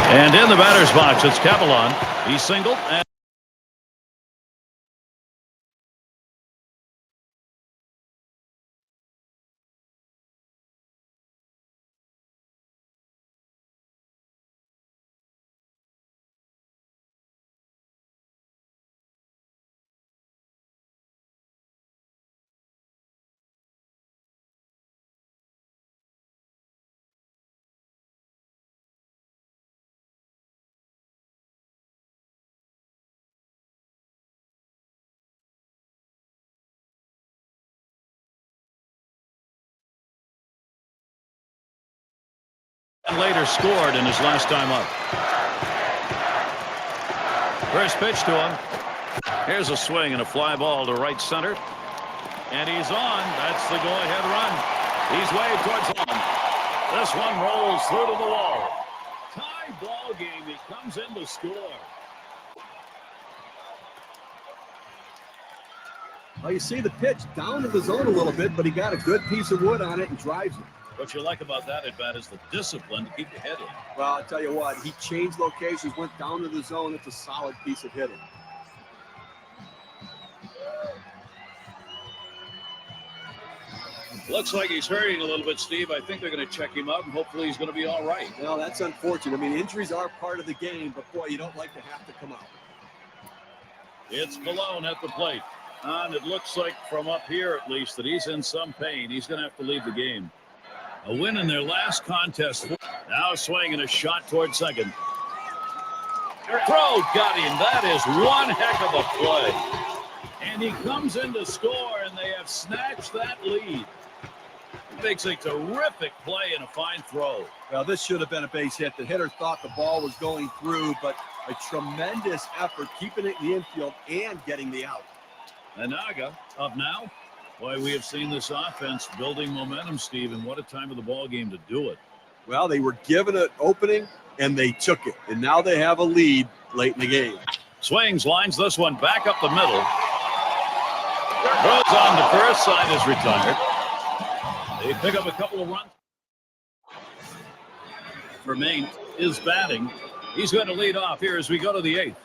And in the batter's box, it's Cavalon. He singled. And later scored in his last time up. First pitch to him. Here's a swing and a fly ball to right center. And he's on. That's the go-ahead run. He's way towards home. This one rolls through to the wall. Tie ball game. He comes in to score. Well, you see the pitch down to the zone a little bit, but he got a good piece of wood on it and drives it. What you like about that at bat is the discipline to keep your head in. Well, I'll tell you what, he changed locations, went down to the zone. It's a solid piece of hitting. Looks like he's hurting a little bit, Steve. I think they're going to check him out, and hopefully he's going to be all right. Well, that's unfortunate. I mean, injuries are part of the game, but, boy, you don't like to have to come out. It's Malone at the plate. And it looks like from up here, at least, that he's in some pain. He's going to have to leave the game. A win in their last contest. Now swinging a shot towards second. Throw got him. That is one heck of a play. And he comes in to score, and they have snatched that lead. Makes a terrific play and a fine throw. Well, this should have been a base hit. The hitter thought the ball was going through, but a tremendous effort keeping it in the infield and getting the out. Anaga up now. Boy, we have seen this offense building momentum, Steve, and what a time of the ball game to do it. Well, they were given an opening, and they took it. And now they have a lead late in the game. Swings, lines this one back up the middle. Throws on the first side is retired. They pick up a couple of runs. Vermain is batting. He's going to lead off here as we go to the eighth.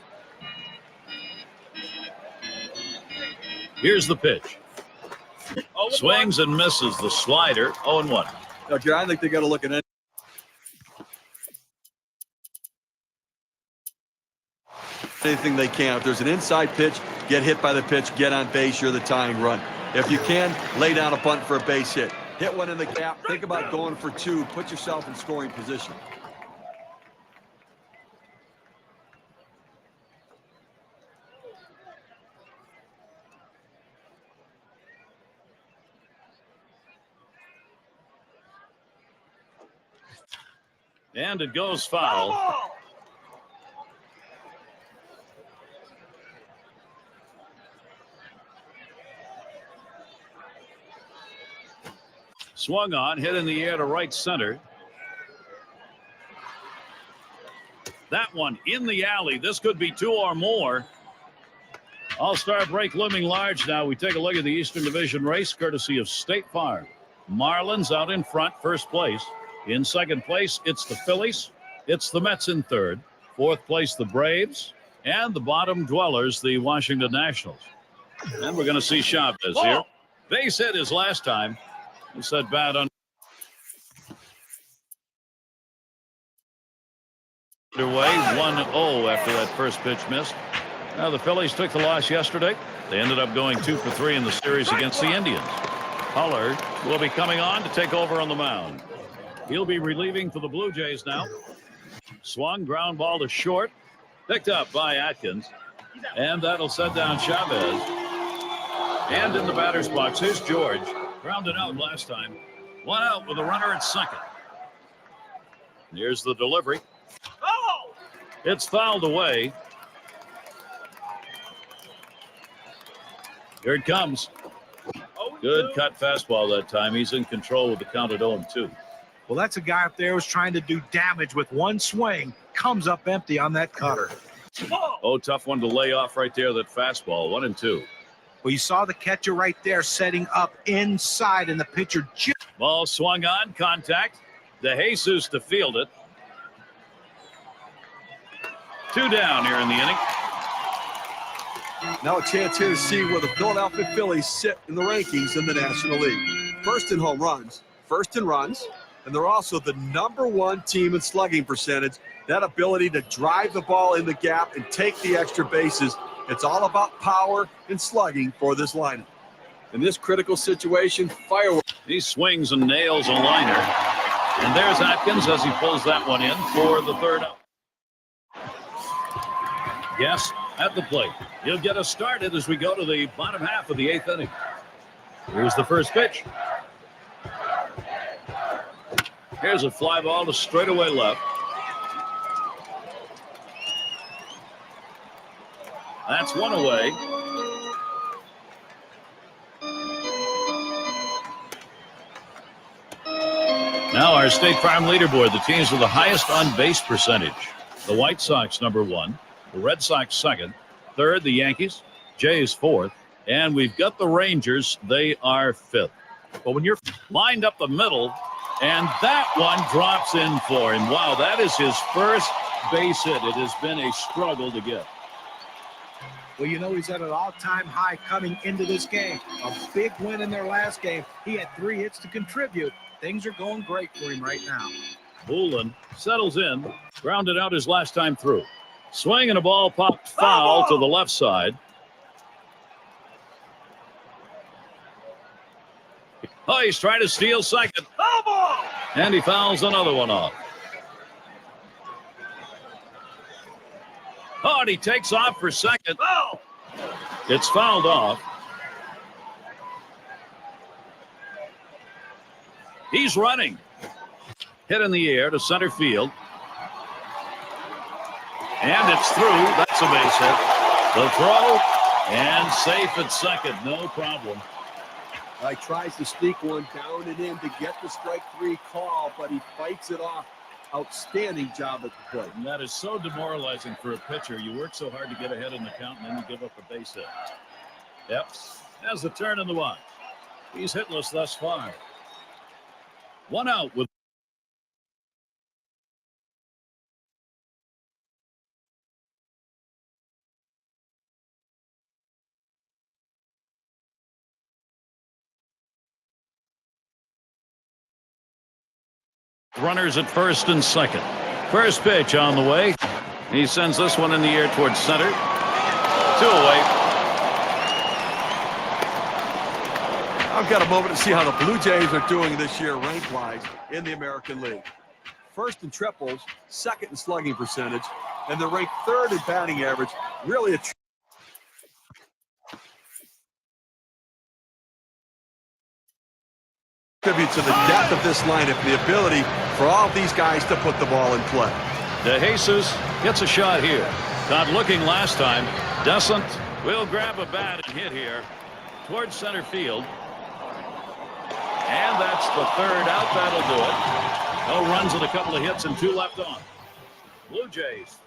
Here's the pitch. Swings and misses the slider. 0-1. Now, Jerry, I think they got to look at it. anything they can. If there's an inside pitch, get hit by the pitch, get on base, you're the tying run. If you can, lay down a bunt for a base hit. Hit one in the gap, think about going for two, put yourself in scoring position. And it goes foul. Swung on, hit in the air to right center. That one in the alley. This could be two or more. All-star break looming large now. We take a look at the Eastern Division race courtesy of State Farm. Marlins out in front, first place. In second place, it's the Phillies. It's the Mets in third. Fourth place, the Braves. And the bottom dwellers, the Washington Nationals. And we're going to see Chavez here. Base hit his last time. He said bad underway. 1-0 after that first pitch missed. Now the Phillies took the loss yesterday. They ended up going 2 for 3 in the series against the Indians. Huller will be coming on to take over on the mound. He'll be relieving for the Blue Jays now. Swung, ground ball to short. Picked up by Atkins. And that'll set down Chavez. And in the batter's box, here's George. Grounded out last time. One out with a runner at second. Here's the delivery. Oh! It's fouled away. Here it comes. Good cut fastball that time. He's in control with the count at 0-2. Well, that's a guy up there who's trying to do damage with one swing. Comes up empty on that cutter. Oh, tough one to lay off right there, that fastball. 1-2. Well, you saw the catcher right there setting up inside, and the pitcher just... Ball swung on, contact. DeJesus to field it. 2 down here in the inning. Now a chance here to see where the Philadelphia Phillies sit in the rankings in the National League. First in home runs, first in runs, and they're also the #1 team in slugging percentage. That ability to drive the ball in the gap and take the extra bases. It's all about power and slugging for this lineup. In this critical situation, fireworks. He swings and nails a liner. And there's Atkins as he pulls that one in for the third out. Yes, at the plate. He'll get us started as we go to the bottom half of the 8th inning. Here's the first pitch. Here's a fly ball to straightaway left. That's one away. Now our State Farm leaderboard, the teams with the highest on-base percentage. The White Sox #1, the Red Sox second, third the Yankees, Jays fourth, and we've got the Rangers. They are fifth. But when you're lined up the middle, and that one drops in for him. Wow, that is his first base hit. It has been a struggle to get. Well, you know, he's at an all-time high coming into this game. A big win in their last game. He had 3 hits to contribute. Things are going great for him right now. Bullen settles in, grounded out his last time through. Swing and a ball popped foul to the left side. Oh, he's trying to steal second. And he fouls another one off. Oh, and he takes off for second. Oh! It's fouled off. He's running. Hit in the air to center field. And it's through. That's a base hit. The throw and safe at second. No problem. He tries to sneak one down and in to get the strike 3 call, but he fights it off. Outstanding job at the plate. And that is so demoralizing for a pitcher. You work so hard to get ahead in the count, and then you give up a base hit. Yep. Has the turn in the watch. He's hitless thus far. One out with. Runners at first and second. First pitch on the way. He sends this one in the air towards center. 2 away. I've got a moment to see how the Blue Jays are doing this year rank-wise in the American League. First in triples, second in slugging percentage, and they're ranked third in batting average. Really a tribute to the depth of this lineup and the ability for all of these guys to put the ball in play. De Jesus gets a shot here. Not looking last time. Doesn't. Will grab a bat and hit here towards center field. And that's the third out. That'll do it. No runs and a couple of hits and 2 left on. Blue Jays.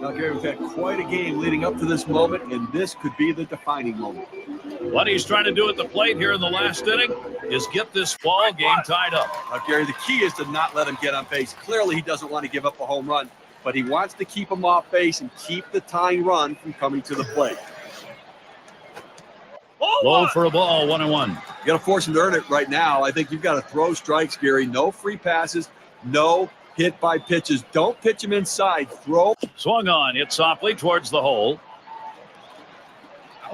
Now, Gary, we've had quite a game leading up to this moment, and this could be the defining moment. What he's trying to do at the plate here in the last inning is get this ball game tied up. Now, Gary, the key is to not let him get on base. Clearly, he doesn't want to give up a home run, but he wants to keep him off base and keep the tying run from coming to the plate. Low for a ball, 1-1. You got to force him to earn it right now. I think you've got to throw strikes, Gary. No free passes, no hit by pitches. Don't pitch him inside. Throw. Swung on, hit softly towards the hole.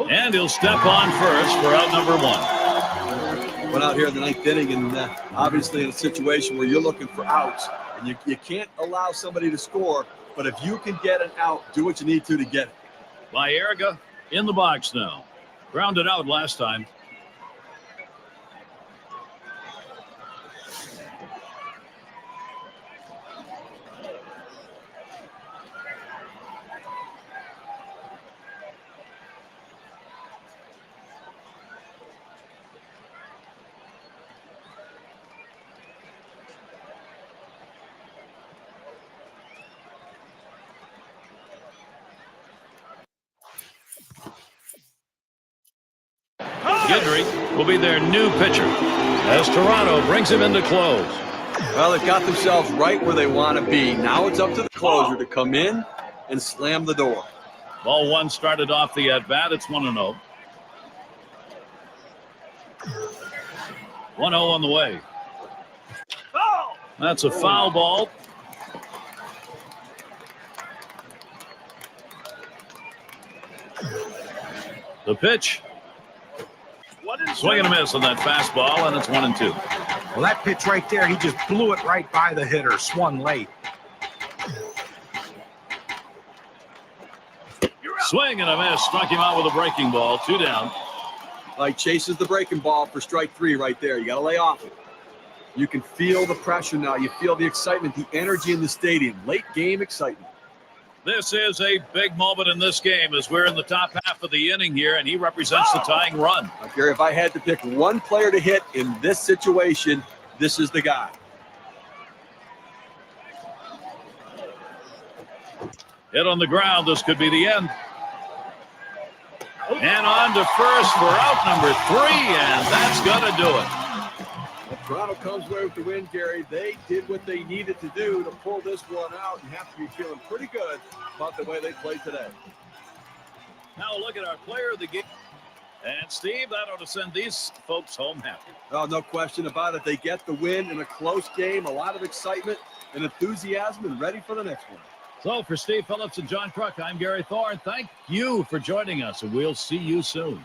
And he'll step on first for out number 1. Went out here in the 9th inning, and obviously in a situation where you're looking for outs, and you can't allow somebody to score, but if you can get an out, do what you need to get it. Baerga in the box now. Grounded out last time. Guidry will be their new pitcher as Toronto brings him into close. Well, they've got themselves right where they want to be. Now it's up to the closer to come in and slam the door. Ball 1 started off the at-bat. It's 1-0. 1-0 on the way. That's a foul ball. The pitch. Swing and a miss on that fastball, and it's 1-2. Well, that pitch right there, he just blew it right by the hitter, swung late. Swing and a miss, struck him out with a breaking ball, 2 down. Like chases the breaking ball for strike 3 right there. You got to lay off it. You can feel the pressure now. You feel the excitement, the energy in the stadium. Late game excitement. This is a big moment in this game as we're in the top half of the inning here, and he represents the tying run. Gary, if I had to pick one player to hit in this situation, this is the guy. Hit on the ground. This could be the end. And on to first for out number 3, and that's going to do it. Well, Toronto comes away with the win, Gary. They did what they needed to do to pull this one out and have to be feeling pretty good about the way they played today. Now look at our player of the game. And Steve, that ought to send these folks home happy. Oh, no question about it. They get the win in a close game, a lot of excitement and enthusiasm, and ready for the next one. So for Steve Phillips and John Kruk, I'm Gary Thorne. Thank you for joining us, and we'll see you soon.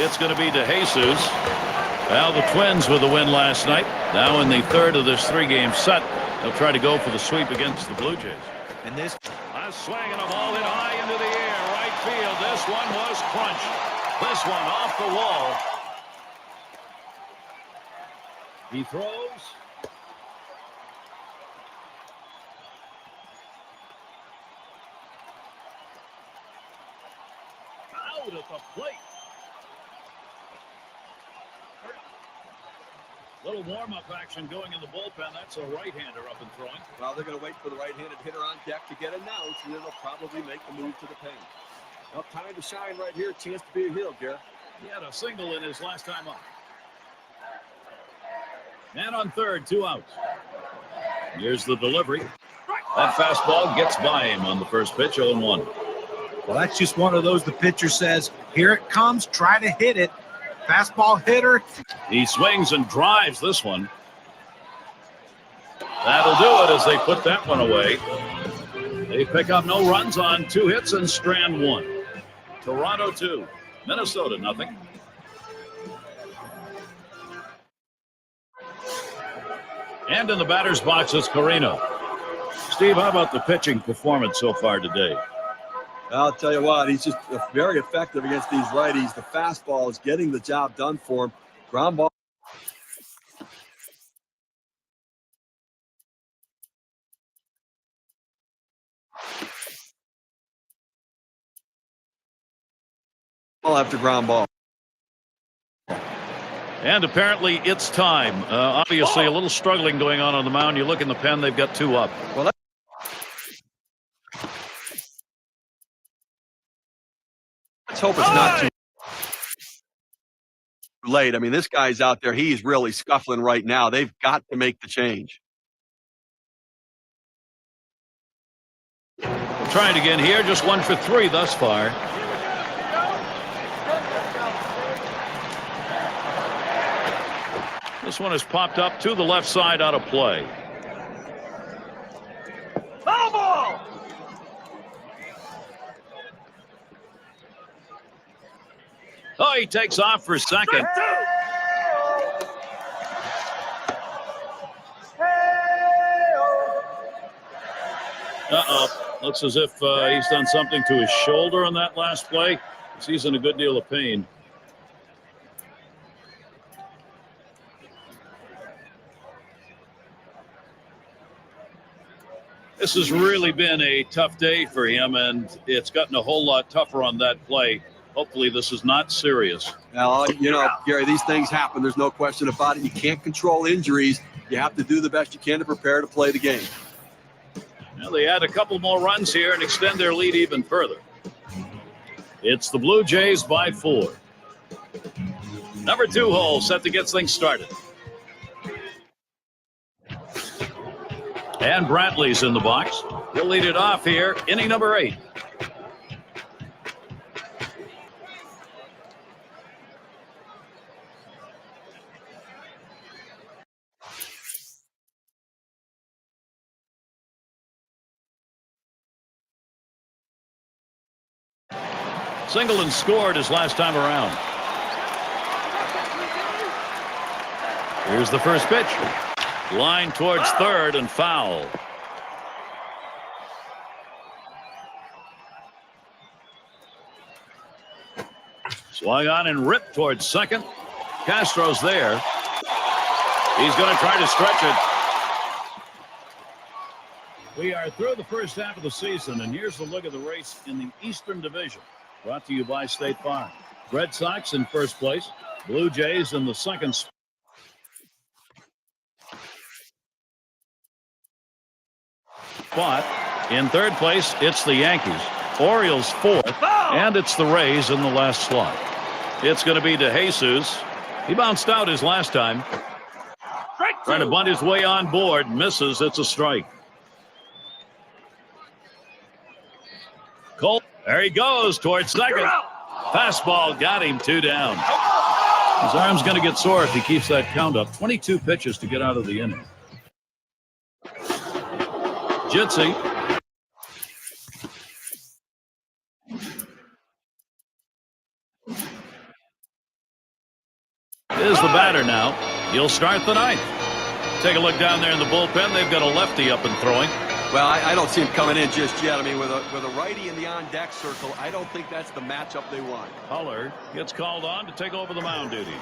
It's going to be DeJesus. Well, the Twins with the win last night. Now in the third of this three-game set, they'll try to go for the sweep against the Blue Jays. And this Last swing and a ball hit high into the air. Right field. This one was crunched. This one off the wall. He throws. Out at the plate. Little warm-up action going in the bullpen. That's a right-hander up and throwing. Well, they're going to wait for the right-handed hitter on deck to get an out, and then they'll probably make the move to the pen. Well, time to shine right here. Chance to be a hero, Garrett. He had a single in his last time up. Man on third, 2 outs. Here's the delivery. That fastball gets by him on the first pitch, 0-1. Well, that's just one of those the pitcher says, here it comes, try to hit it. Fastball hitter. He swings and drives this one. That'll do it as they put that one away. They pick up no runs on 2 hits and strand 1. Toronto 2, Minnesota nothing. And in the batter's box is Carino. Steve, how about the pitching performance so far today? I'll tell you what, he's just very effective against these righties. The fastball is getting the job done for him. Ground ball. After ground ball. And apparently it's time. Obviously a little struggling going on the mound. You look in the pen, they've got 2 up. Well, let's hope it's not too late. I mean, this guy's out there. He's really scuffling right now. They've got to make the change. Trying again here. Just 1 for 3 thus far. This one has popped up to the left side out of play. Foul ball! Oh, he takes off for second. Uh-oh. Looks as if he's done something to his shoulder on that last play. He's in a good deal of pain. This has really been a tough day for him, and it's gotten a whole lot tougher on that play. Hopefully this is not serious. Well, you know, Gary, these things happen. There's no question about it. You can't control injuries. You have to do the best you can to prepare to play the game. Well, they add a couple more runs here and extend their lead even further. It's the Blue Jays by 4. Number 2 hole set to get things started. And Brantley's in the box. He'll lead it off here, inning number 8. Singleton scored his last time around. Here's the first pitch. Line towards third and foul. Swung on and ripped towards second. Castro's there. He's going to try to stretch it. We are through the first half of the season, and here's the look of the race in the Eastern Division. Brought to you by State Farm. Red Sox in first place. Blue Jays in the second spot. In third place, it's the Yankees. Orioles 4th, and it's the Rays in the last slot. It's going to be DeJesus. He bounced out his last time. Trying to bunt his way on board. Misses. It's a strike. Cole. There he goes towards second. Fastball got him 2 down. His arm's going to get sore if he keeps that count up. 22 pitches to get out of the inning. Jitsi. is the batter now. He'll start the ninth. Take a look down there in the bullpen. They've got a lefty up and throwing. Well, I don't see him coming in just yet. I mean, with a righty in the on-deck circle, I don't think that's the matchup they want. Huller gets called on to take over the mound duties.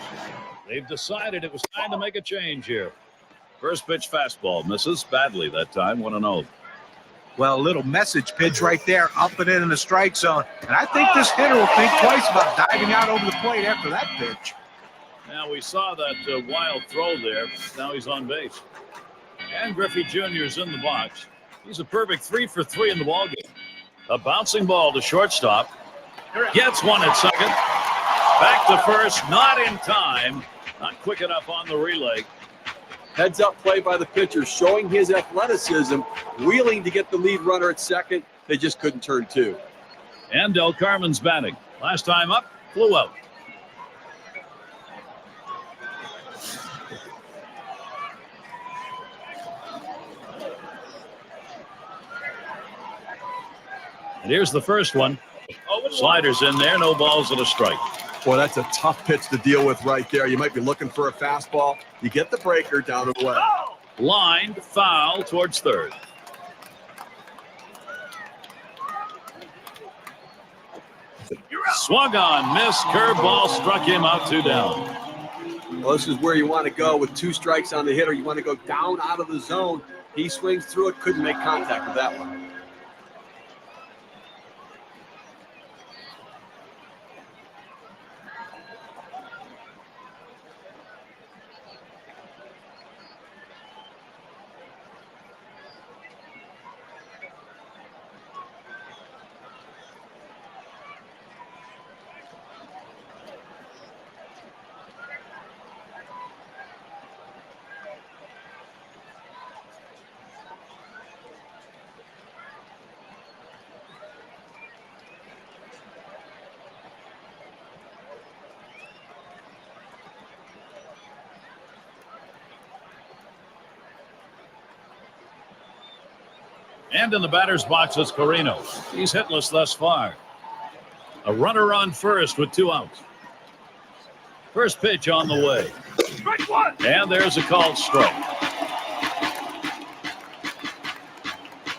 They've decided it was time to make a change here. First pitch fastball misses badly that time. 1-0. Well, a little message pitch right there, up and in the strike zone. And I think this hitter will think twice about diving out over the plate after that pitch. Now we saw that wild throw there. Now he's on base. And Griffey Jr. is in the box. He's a perfect 3 for 3 in the ballgame. A bouncing ball to shortstop. Gets one at second. Back to first. Not in time. Not quick enough on the relay. Heads up play by the pitcher, showing his athleticism, wheeling to get the lead runner at second. They just couldn't turn two. And Del Carmen's batting. Last time up, flew out. And here's the first one. Sliders in there, no balls and a strike. Boy, that's a tough pitch to deal with right there. You might be looking for a fastball. You get the breaker down and away. Lined foul towards third. Swung on, missed, curveball, struck him out, 2 down. Well, this is where you want to go with 2 strikes on the hitter. You want to go down out of the zone. He swings through it, couldn't make contact with that one. And in the batter's box is Carino. He's hitless thus far. A runner on first with 2 outs. First pitch on the way. Strike one. And there's a called strike.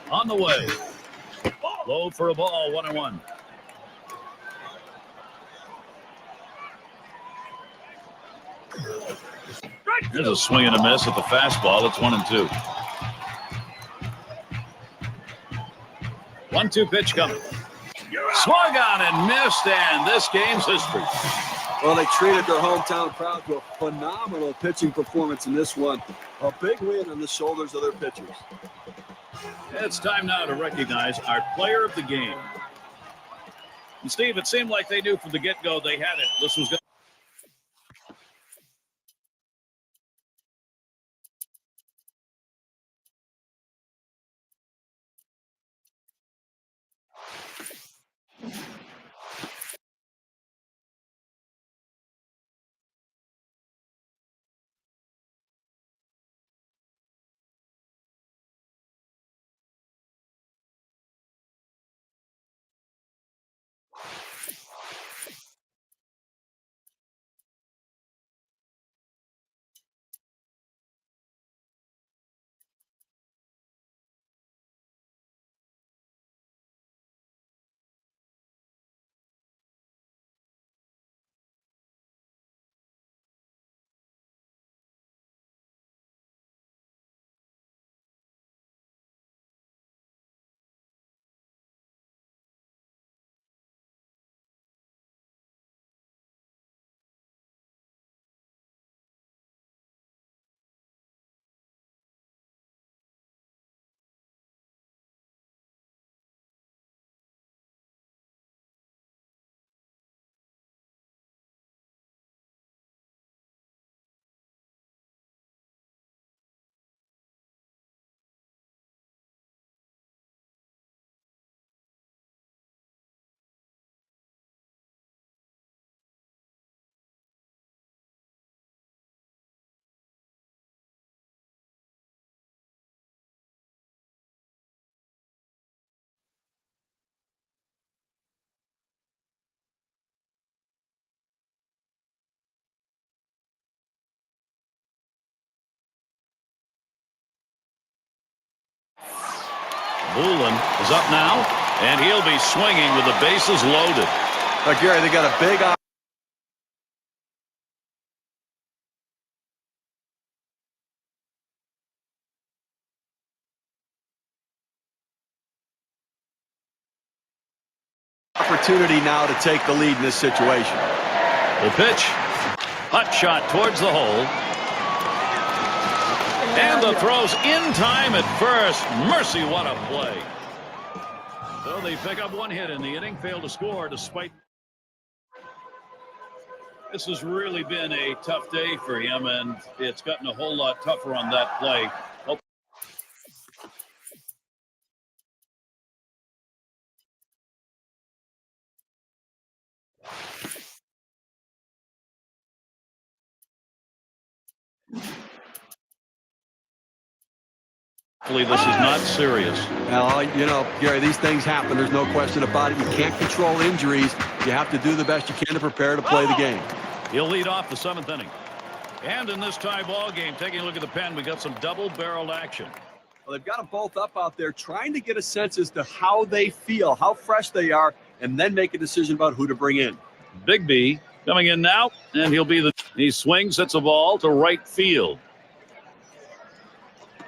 On the way. Low for a ball, 1-1. There's a swing and a miss at the fastball. It's 1-2. 1-2 pitch coming. Swung on and missed, and this game's history. Well, they treated their hometown crowd to a phenomenal pitching performance in this one. A big win on the shoulders of their pitchers. It's time now to recognize our player of the game. And Steve, it seemed like they knew from the get-go they had it. This was good. Poulin is up now, and he'll be swinging with the bases loaded. Gary, they got a big opportunity now to take the lead in this situation. The pitch, hot shot towards the hole. And the throw's in time at first. Mercy, what a play. So they pick up one hit in the inning, fail to score despite. This has really been a tough day for him, and it's gotten a whole lot tougher on that play. Hopefully this is not serious. Now, you know, Gary, these things happen. There's no question about it. You can't control injuries. You have to do the best you can to prepare to play the game. He'll lead off the 7th inning. And in this tie ball game, taking a look at the pen, we got some double-barreled action. Well, they've got them both up out there trying to get a sense as to how they feel, how fresh they are, and then make a decision about who to bring in. Big B coming in now, and he swings, hits a ball to right field.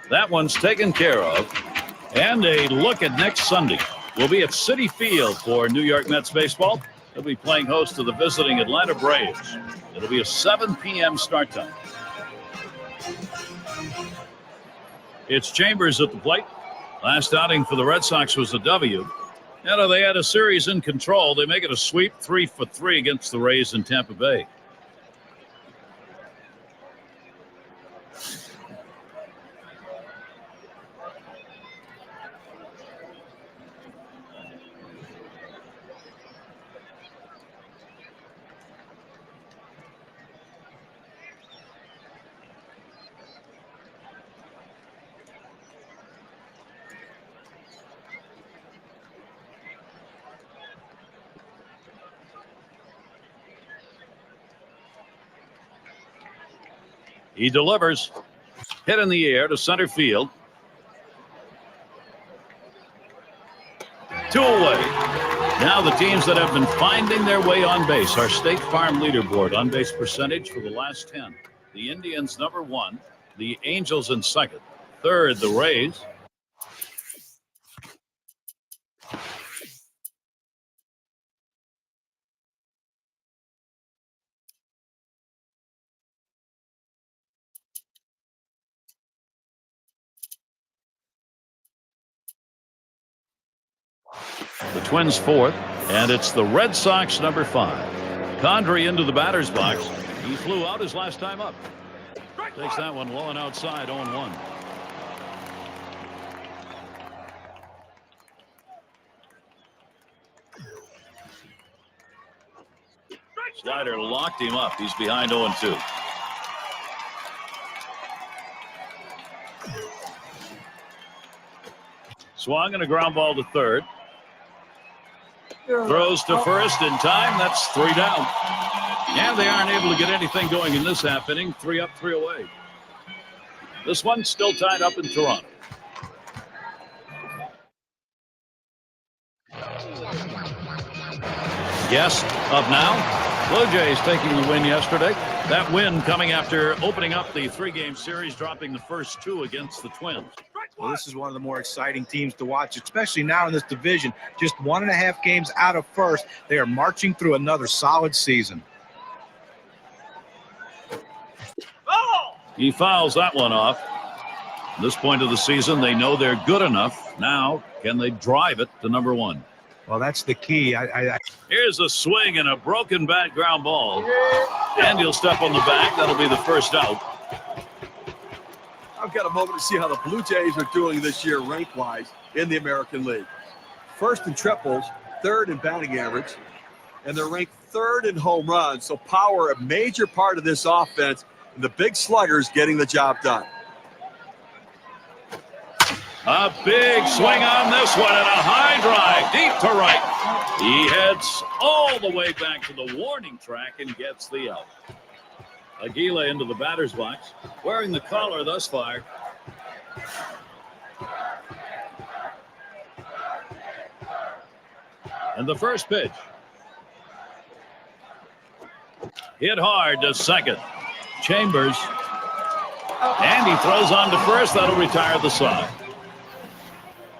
That one's taken care of. And a look at next Sunday. We'll be at Citi Field for New York Mets baseball. They'll be playing host to the visiting Atlanta Braves. It'll be a 7 p.m. start time. It's Chambers at the plate. Last outing for the Red Sox was a W. Now they had a series in control. They make it a sweep 3-for-3 against the Rays in Tampa Bay. He delivers. Hit in the air to center field. 2 away. Now the teams that have been finding their way on base. Our State Farm leaderboard on base percentage for the last 10. The Indians number 1. The Angels in second. Third, the Rays. The Twins fourth, and it's the Red Sox number 5. Condrey into the batter's box. He flew out his last time up. Takes that one low and outside, 0-1. Slider locked him up. He's behind 0-2. Swung and a ground ball to third. Throws to first in time. That's 3 down. And they aren't able to get anything going in this half inning. 3 up, 3 away. This one's still tied up in Toronto. Yes, up now. Blue Jays taking the win yesterday. That win coming after opening up the 3-game series, dropping the first 2 against the Twins. Well, this is one of the more exciting teams to watch, especially now in this division. Just 1.5 games out of first. They are marching through another solid season. He fouls that one off. At this point of the season, they know they're good enough. Now, can they drive it to number 1? Well, that's the key. Here's a swing and a broken bat ground ball. And he'll step on the back. That'll be the first out. I've got a moment to see how the Blue Jays are doing this year rank-wise in the American League. First in triples, third in batting average, and they're ranked third in home runs. So power, a major part of this offense, and the big sluggers getting the job done. A big swing on this one and a high drive deep to right. He heads all the way back to the warning track and gets the out. Aguila into the batter's box, wearing the collar thus far. And the first pitch. Hit hard to second. Chambers. And he throws on to first. That'll retire the side.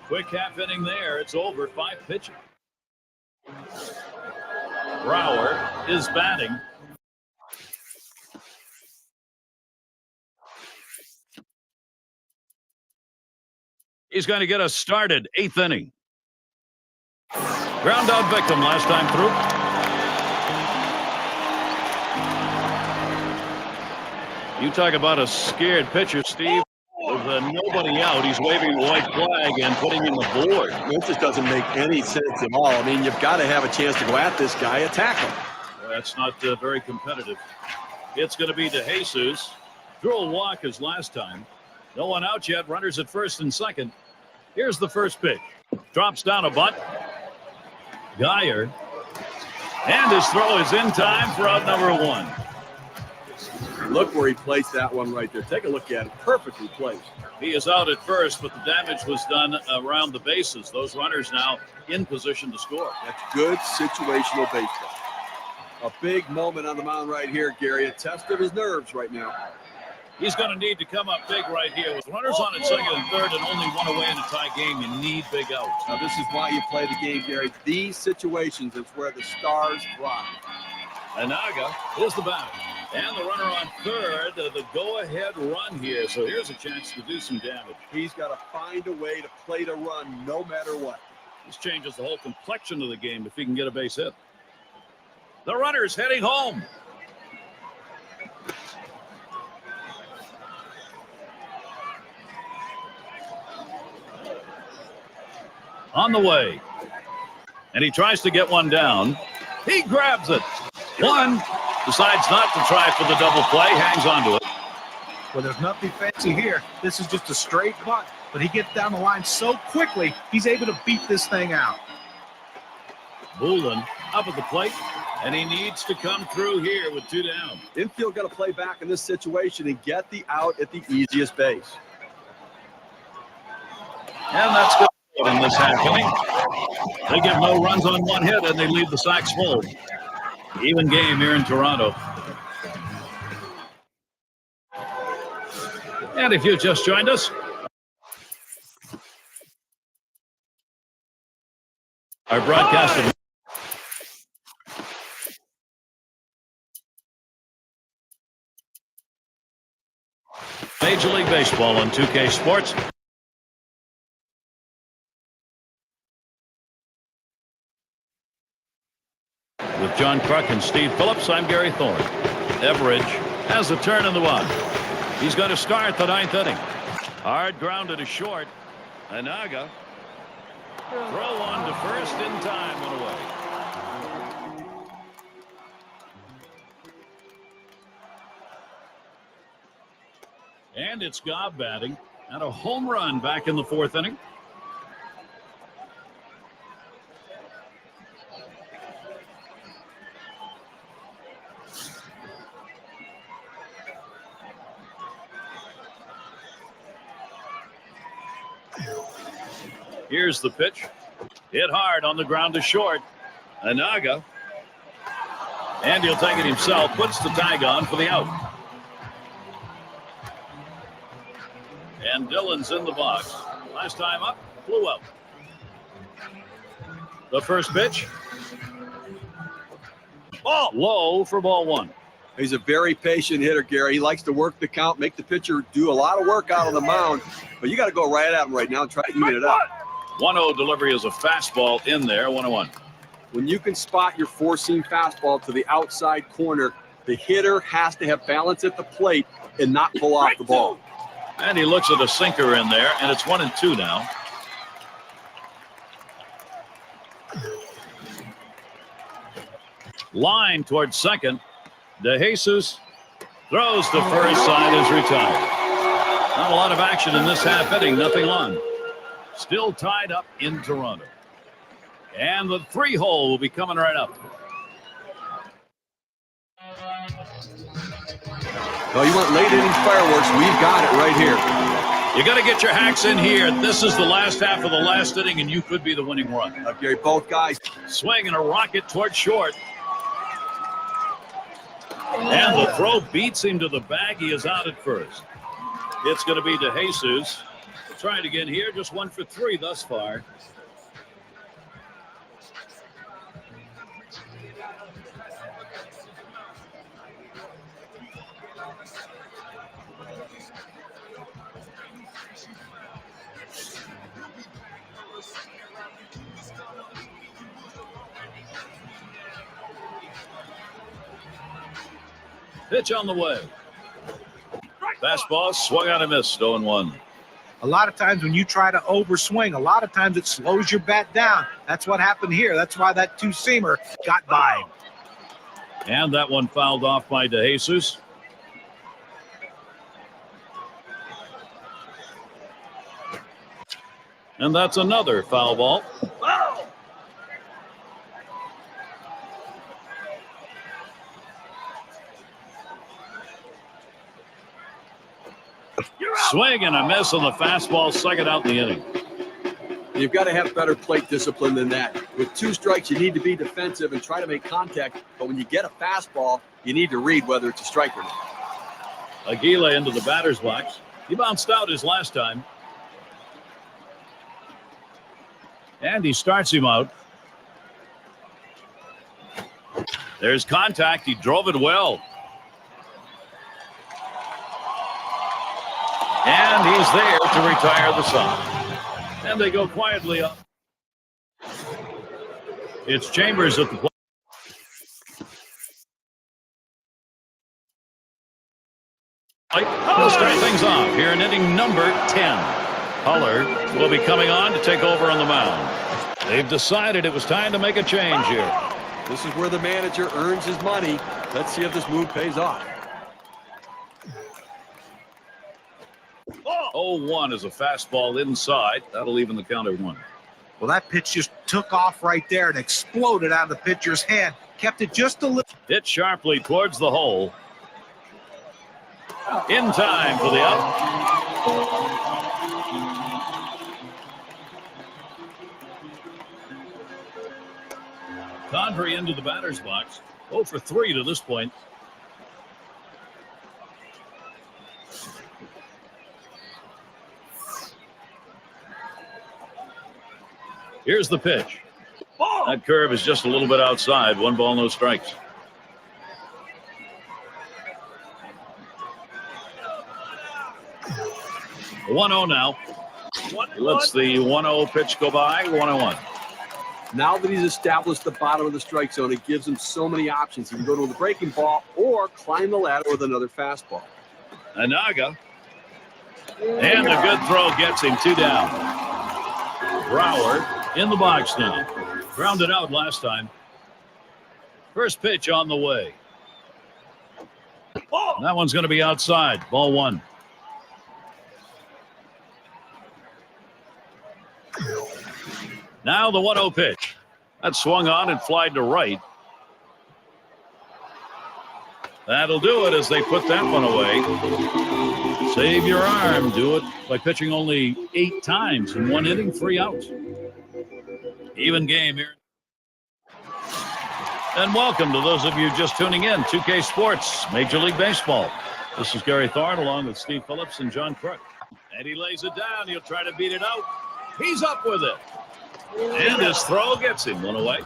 Quick half inning there. It's over. 5 pitches. Brower is batting. He's going to get us started. 8th inning. Ground out victim last time through. You talk about a scared pitcher, Steve. With nobody out, he's waving the white flag and putting in the board. It just doesn't make any sense at all. I mean, you've got to have a chance to go at this guy, attack him. Well, that's not very competitive. It's going to be DeJesus. Threw a walk as last time. No one out yet. Runners at first and second. Here's the first pitch. Drops down a bunt. Geyer. And his throw is in time for out number 1. Look where he placed that one right there. Take a look at it. Perfectly placed. He is out at first, but the damage was done around the bases. Those runners now in position to score. That's good situational baseball. A big moment on the mound right here, Gary. A test of his nerves right now. He's going to need to come up big right here. With runners on at second and third and only 1 away in a tie game, you need big outs. Now, this is why you play the game, Gary. These situations is where the stars fly. Anaga is the batter. And the runner on third, the go-ahead run here. So here's a chance to do some damage. He's got to find a way to play the run no matter what. This changes the whole complexion of the game if he can get a base hit. The runner's heading home. On the way. And he tries to get one down. He grabs it. 1. Decides not to try for the double play. Hangs on to it. Well, there's nothing fancy here. This is just a straight bunt. But he gets down the line so quickly, he's able to beat this thing out. Bullen up at the plate. And he needs to come through here with 2 down. Infield got to play back in this situation and get the out at the easiest base. And that's good in this half inning. They give no runs on 1 hit, and they leave the Sox full. Even game here in Toronto. And if you just joined us, our broadcast of Major League Baseball on 2K Sports. With John Kruk and Steve Phillips, I'm Gary Thorne. Everidge has a turn in the 1. He's going to start the 9th inning. Hard grounded to short. Anaga. Throw on to first in time and away. And it's Gobb batting. And a home run back in the 4th inning. Here's the pitch. Hit hard on the ground to short. Anaga. And he'll take it himself. Puts the tag on for the out. And Dillon's in the box. Last time up, flew out. The first pitch. Ball low for ball 1. He's a very patient hitter, Gary. He likes to work the count, make the pitcher do a lot of work out on the mound. But you got to go right at him right now and try to even it up. 1-0 delivery is a fastball in there. 1-1. When you can spot your four-seam fastball to the outside corner, the hitter has to have balance at the plate and not pull off the ball. And he looks at a sinker in there, and it's 1-2 now. Line towards second. DeJesus throws to first. Side is retired. Not a lot of action in this half inning. Nothing on. Still tied up in Toronto. And the 3-hole will be coming right up. Well, you want late inning fireworks? We've got it right here. You got to get your hacks in here. This is the last half of the last inning, and you could be the winning run. Gary, both guys swinging a rocket toward short. And the throw beats him to the bag. He is out at first. It's going to be DeJesus. Trying again here. Just 1 for 3 thus far. Pitch on the way. Fastball swung out and missed. 0-1. A lot of times when you try to overswing, a lot of times it slows your bat down. That's what happened here. That's why that two-seamer got by him. And that one fouled off by DeJesus. And that's another foul ball. Swing and a miss on the fastball, second out in the inning. You've got to have better plate discipline than that. With 2 strikes, you need to be defensive and try to make contact. But when you get a fastball, you need to read whether it's a strike or not. Aguila into the batter's box. He bounced out his last time. And he starts him out. There's contact. He drove it well. And he's there to retire the side. And they go quietly up. It's Chambers at the plate. He'll start things off here in inning number 10. Huller will be coming on to take over on the mound. They've decided it was time to make a change here. This is where the manager earns his money. Let's see if this move pays off. 0-1 is a fastball inside. That'll even the count at 1. Well, that pitch just took off right there and exploded out of the pitcher's hand. Kept it just a little. Hit sharply towards the hole. In time for the out. Condrey into the batter's box. 0 for 3 to this point. Here's the pitch. That curve is just a little bit outside. 1 ball, no strikes. The 1-0 now. He lets the 1-0 pitch go by. 1-1. Now that he's established the bottom of the strike zone, it gives him so many options. He can go to the breaking ball or climb the ladder with another fastball. Anaga. And a good throw gets him 2 down. Brower in the box now. Grounded out last time. First pitch on the way. That one's going to be outside. Ball 1. Now the 1-0 pitch. That swung on and flied to right. That'll do it as they put that one away. Save your arm. Do it by pitching only 8 times in 1 inning, 3 outs. Even game here. And welcome to those of you just tuning in. 2K Sports, Major League Baseball. This is Gary Thorne along with Steve Phillips and John Crook. And he lays it down. He'll try to beat it out. He's up with it. And his throw gets him 1 away.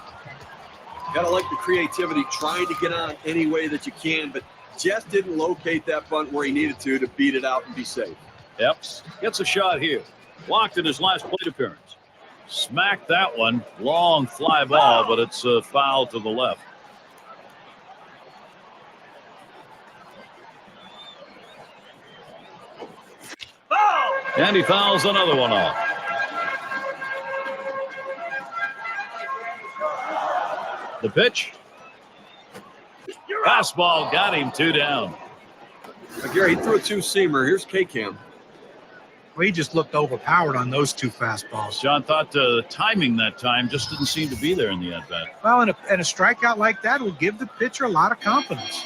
Gotta like the creativity, trying to get on any way that you can, but just didn't locate that bunt where he needed to beat it out and be safe. Yep. Gets a shot here. Walked in his last plate appearance. Smacked that one. Long fly ball, but it's a foul to the left. And he fouls another one off. The pitch. Fastball got him 2 down. Gary, he threw a 2-seamer. Here's K-Cam. Well, he just looked overpowered on those 2 fastballs. John thought the timing that time just didn't seem to be there in the at-bat. Well, and a strikeout like that will give the pitcher a lot of confidence.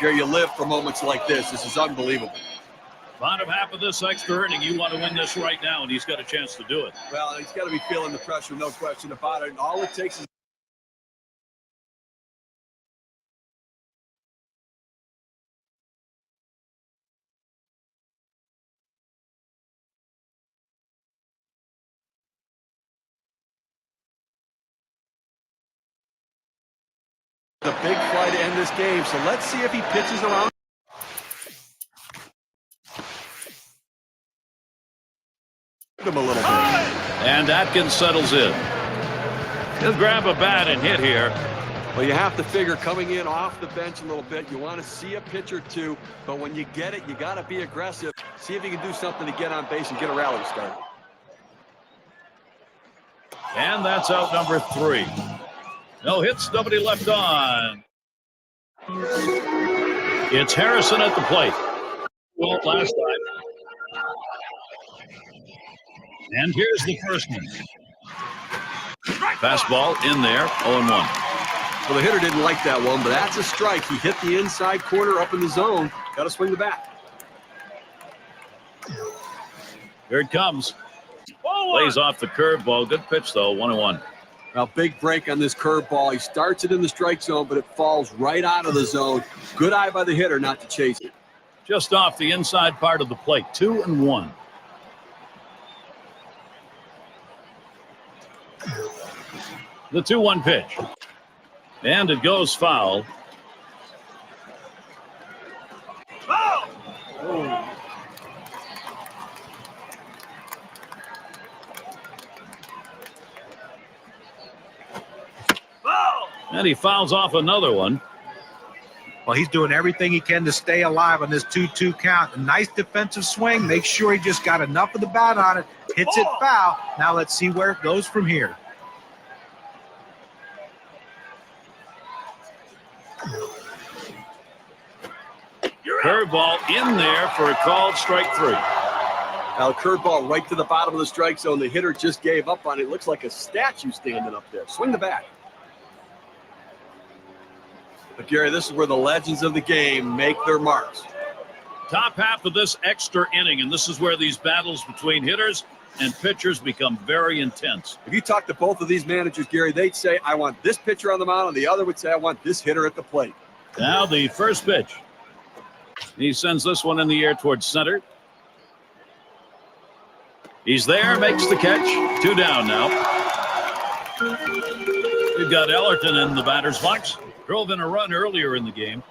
Gary, you live for moments like this. This is unbelievable. Bottom half of this extra inning, you want to win this right now, and he's got a chance to do it. Well, he's got to be feeling the pressure, no question about it. And all it takes is a big fly to end this game. So let's see if he pitches around him a little bit. And Atkins settles in. He'll grab a bat and hit here. Well, you have to figure coming in off the bench a little bit, you want to see a pitch or two, but when you get it, you got to be aggressive. See if you can do something to get on base and get a rally started. And that's out number 3. No hits, nobody left on. It's Harrison at the plate. Well, last time. And here's the first one. Fastball in there, 0-1. Well, the hitter didn't like that one, but that's a strike. He hit the inside corner up in the zone. Got to swing the bat. Here it comes. Plays off the curveball. Good pitch, though, 1-1. Well, big break on this curveball. He starts it in the strike zone, but it falls right out of the zone. Good eye by the hitter not to chase it. Just off the inside part of the plate, 2-1. The 2-1 pitch. And it goes foul. Oh. And he fouls off another one. Well, he's doing everything he can to stay alive on this 2-2 count. A nice defensive swing. Make sure he just got enough of the bat on it. Hits it foul. Now let's see where it goes from here. Curveball in there for a called strike 3. Now, curveball right to the bottom of the strike zone. The hitter just gave up on it. Looks like a statue standing up there. Swing the bat. But, Gary, this is where the legends of the game make their marks. Top half of this extra inning, and this is where these battles between hitters and pitchers become very intense. If you talk to both of these managers, Gary, they'd say, I want this pitcher on the mound, and the other would say, I want this hitter at the plate. Now the first pitch. He sends this one in the air towards center. He's there, makes the catch. 2 down now. We've got Ellerton in the batter's box. Drove in a run earlier in the game.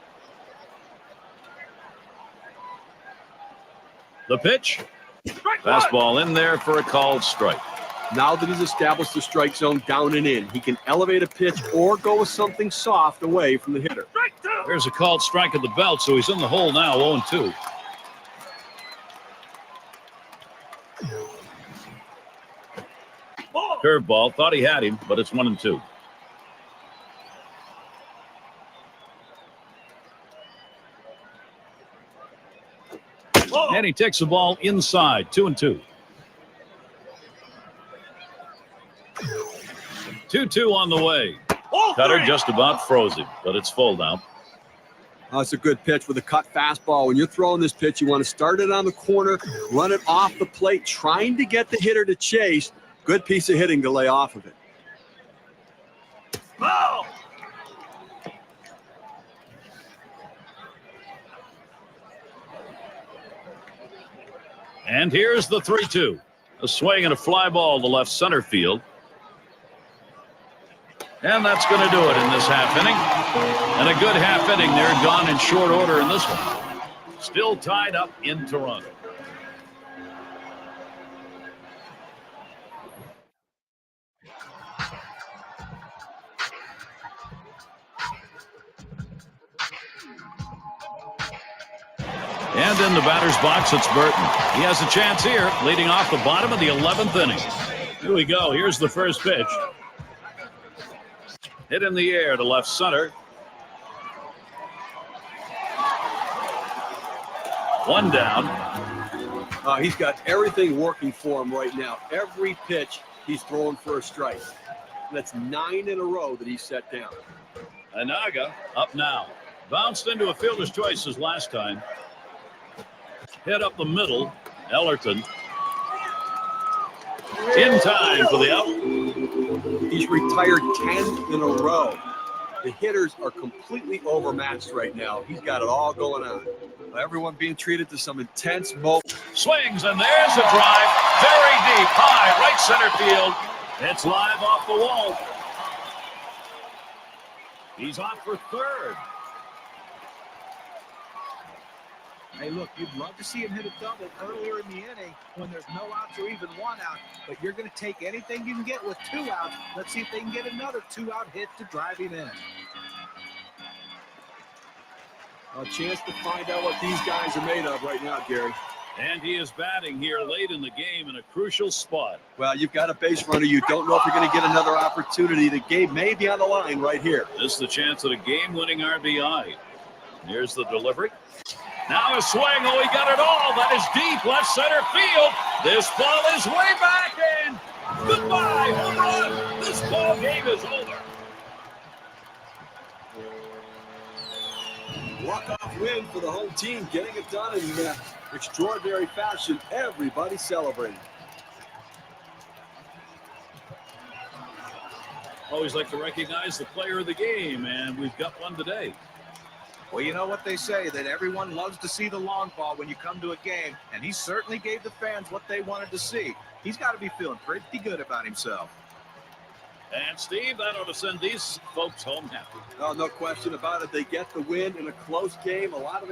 The pitch. Fastball in there for a called strike. Now that he's established the strike zone down and in, he can elevate a pitch or go with something soft away from the hitter. There's a called strike at the belt, so he's in the hole now, 0-2. Curveball, thought he had him, but it's 1-2. And he takes the ball inside, 2-2. 2-2 on the way. Cutter just about froze him, but it's full now. Oh, it's a good pitch with a cut fastball. When you're throwing this pitch, you want to start it on the corner, run it off the plate, trying to get the hitter to chase. Good piece of hitting to lay off of it. Oh! And here's the 3-2. A swing and a fly ball to left center field. And that's going to do it in this half inning. And a good half inning there, gone in short order in this one. Still tied up in Toronto. And in the batter's box, it's Burton. He has a chance here, leading off the bottom of the 11th inning. Here we go. Here's the first pitch. Hit in the air to left center. 1 down. He's got everything working for him right now. Every pitch, he's throwing for a strike. That's 9 in a row that he's set down. Anaga up now. Bounced into a fielder's choice as last time. Hit up the middle. Ellerton in time for the out. He's retired 10 in a row. The hitters are completely overmatched right now. He's got it all going on. Everyone being treated to some intense moment. Swings, and there's a drive. Very deep, high, right center field. It's live off the wall. He's on for third. Hey, look, you'd love to see him hit a double earlier in the inning when there's no outs or even one out, but you're going to take anything you can get with 2 outs. Let's see if they can get another 2-out hit to drive him in. A chance to find out what these guys are made of right now, Gary. And he is batting here late in the game in a crucial spot. Well, you've got a base runner. You don't know if you're going to get another opportunity. The game may be on the line right here. This is the chance at a game-winning RBI. Here's the delivery. Now a swing. Oh, he got it all. That is deep left center field. This ball is way back, and goodbye, home run. This ball game is over. Walk-off win for the home team, getting it done in extraordinary fashion. Everybody celebrating. Always like to recognize the player of the game, and we've got one today. Well, you know what they say, that everyone loves to see the long ball when you come to a game, and he certainly gave the fans what they wanted to see. He's got to be feeling pretty good about himself. And, Steve, that ought to send these folks home happy. Oh, no question about it. They get the win in a close game. A lot of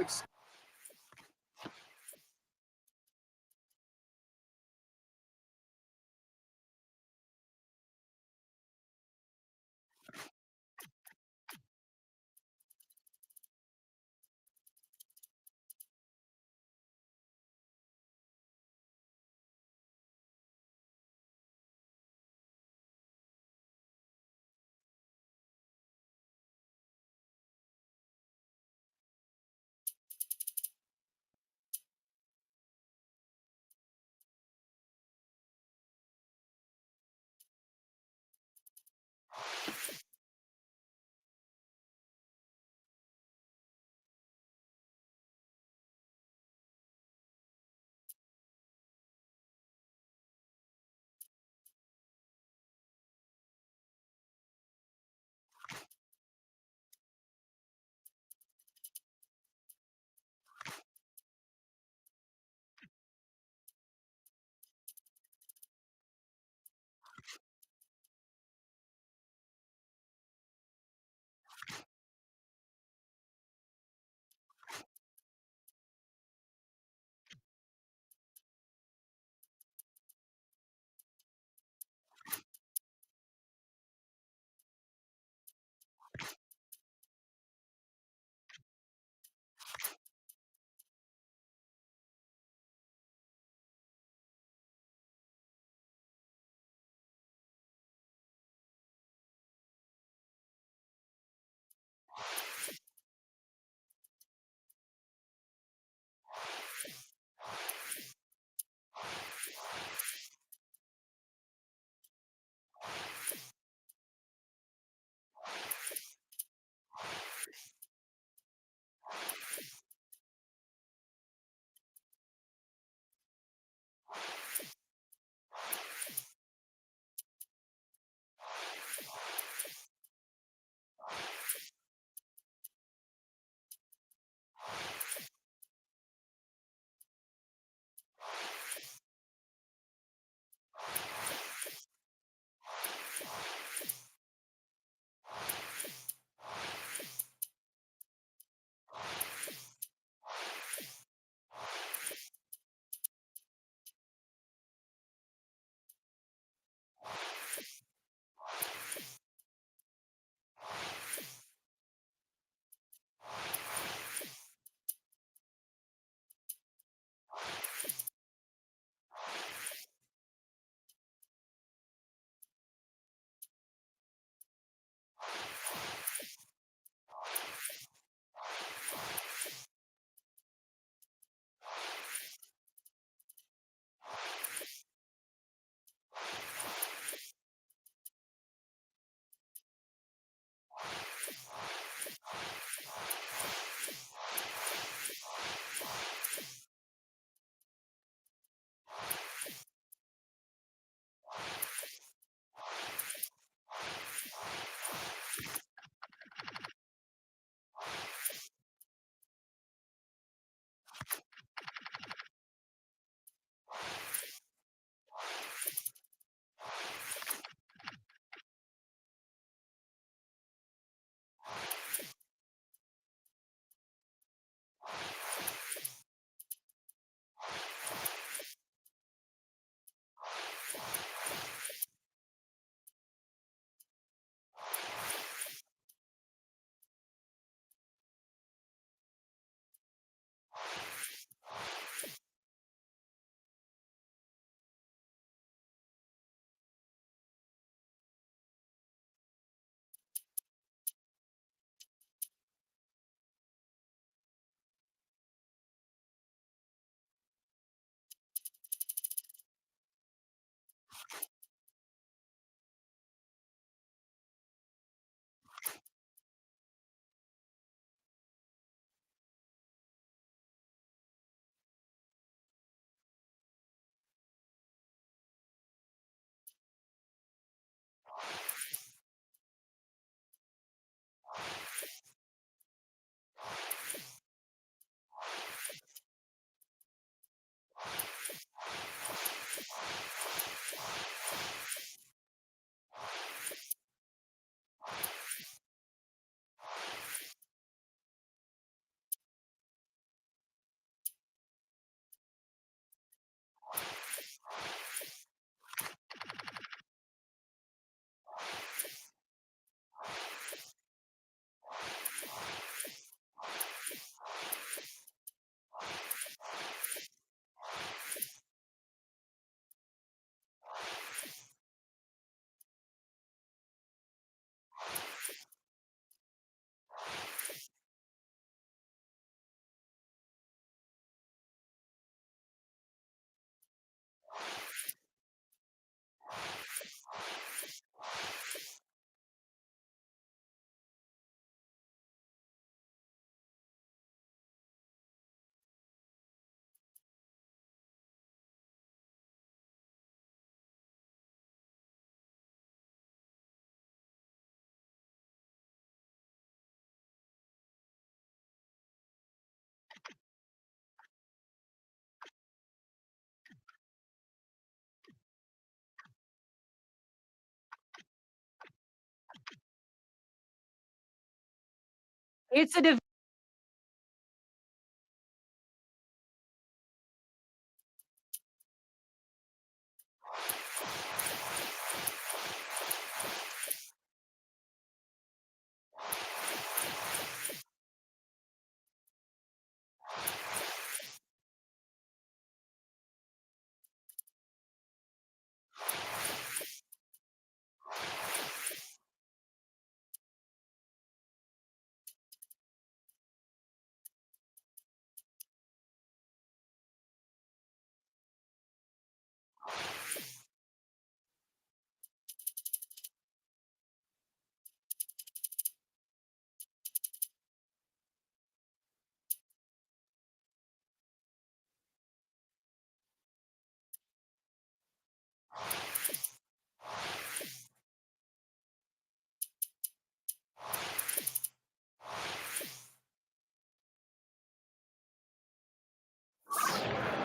It's a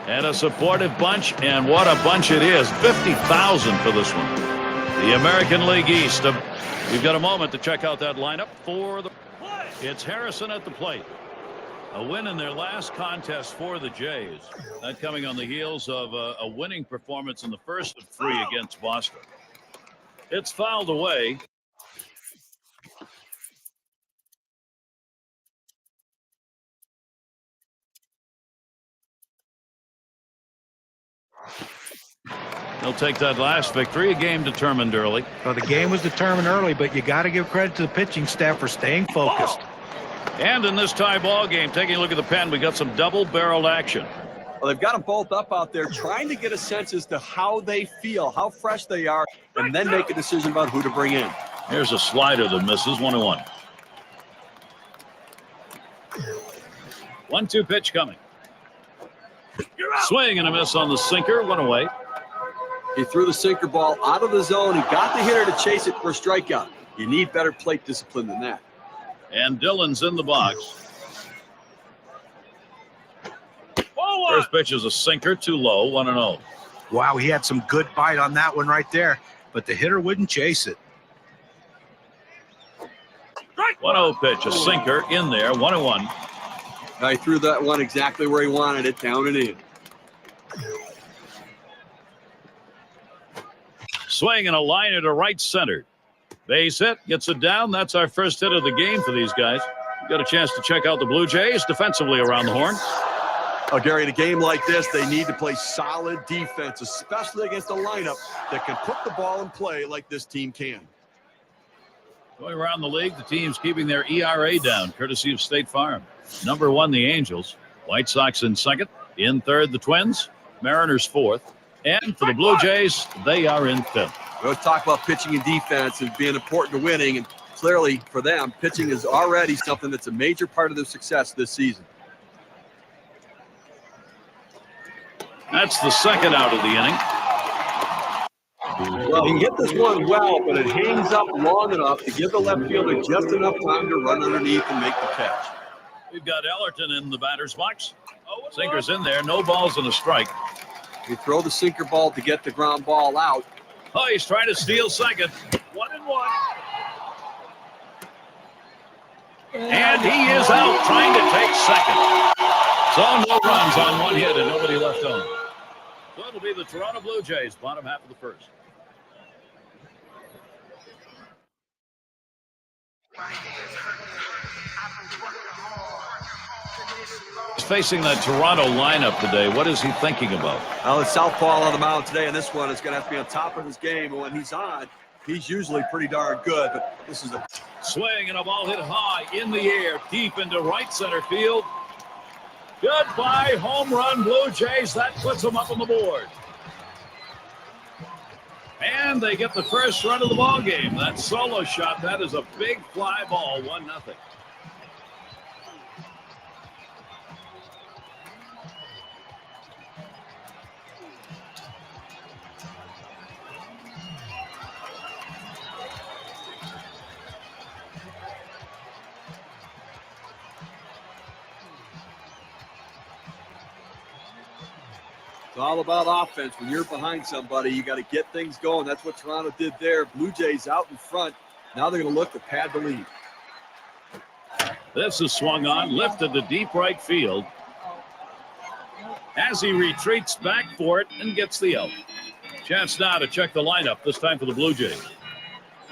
And a supportive bunch, and what a bunch it is. 50,000 for this one. The American League East. We've got a moment to check out that lineup for the. It's Harrison at the plate. A win in their last contest for the Jays. That coming on the heels of a winning performance in the first of 3 against Boston. It's fouled away. They'll take that last victory, a game determined early. Well, the game was determined early, but you got to give credit to the pitching staff for staying focused. And in this tie ball game, taking a look at the pen, we got some double-barreled action. Well, they've got them both up out there trying to get a sense as to how they feel, how fresh they are, and then make a decision about who to bring in. Here's a slider that misses. 1-1. 1-2 pitch coming. Swing and a miss on the sinker. 1 away. He threw the sinker ball out of the zone. He got the hitter to chase it for a strikeout. You need better plate discipline than that. And Dillon's in the box. First pitch is a sinker, too low, 1-0. Wow, he had some good bite on that one right there, but the hitter wouldn't chase it. 1-0 pitch, a sinker in there, 1-1. He threw that one exactly where he wanted it, down and in. Swing and a liner to right center. Base hit, gets it down. That's our first hit of the game for these guys. Got a chance to check out the Blue Jays defensively around the horn. Oh, Gary, in a game like this, they need to play solid defense, especially against a lineup that can put the ball in play like this team can. Going around the league, the team's keeping their ERA down, courtesy of State Farm. Number 1, the Angels. White Sox in second. In third, the Twins. Mariners fourth. And for the Blue Jays, they are in fifth. We'll talk about pitching and defense and being important to winning. And clearly, for them, pitching is already something that's a major part of their success this season. That's the second out of the inning. Well, he hit this one well, but it hangs up long enough to give the left fielder just enough time to run underneath and make the catch. We've got Ellerton in the batter's box. Sinker's in there. No balls and a strike. You throw the sinker ball to get the ground ball out. Oh, he's trying to steal second. 1-1. And he is out trying to take second. So no runs on one hit and nobody left on. So it'll be the Toronto Blue Jays, bottom half of the first. He's facing that Toronto lineup today. What is he thinking about? Well, it's southpaw on the mound today, and this one is going to have to be on top of his game. And when he's on, he's usually pretty darn good. But this is a swing and a ball hit high in the air, deep into right center field. Goodbye, home run, Blue Jays. That puts them up on the board. And they get the first run of the ball game. That solo shot, that is a big fly ball, 1-0. It's all about offense. When you're behind somebody, you got to get things going. That's what Toronto did there. Blue Jays out in front. Now they're going to look to pad the lead. This is swung on, lifted to deep right field. As he retreats back for it and gets the out. Chance now to check the lineup, this time for the Blue Jays.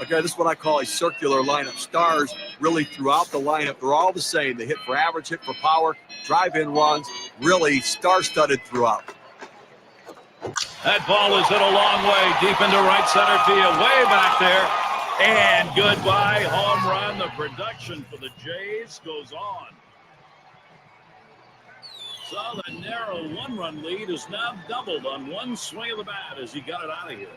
Okay, this is what I call a circular lineup. Stars really throughout the lineup, they're all the same. They hit for average, hit for power, drive-in runs, really star-studded throughout. That ball is hit a long way, deep into right center field, way back there. And goodbye, home run. The production for the Jays goes on. So the narrow one-run lead is now doubled on one swing of the bat as he got it out of here.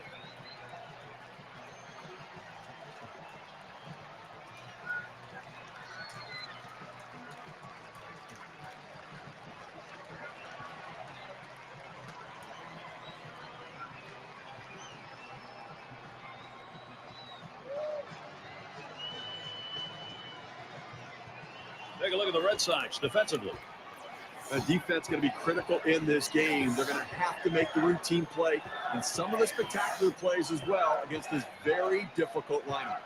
Take a look at the Red Sox defensively. Defense going to be critical in this game. They're going to have to make the routine play and some of the spectacular plays as well against this very difficult lineup.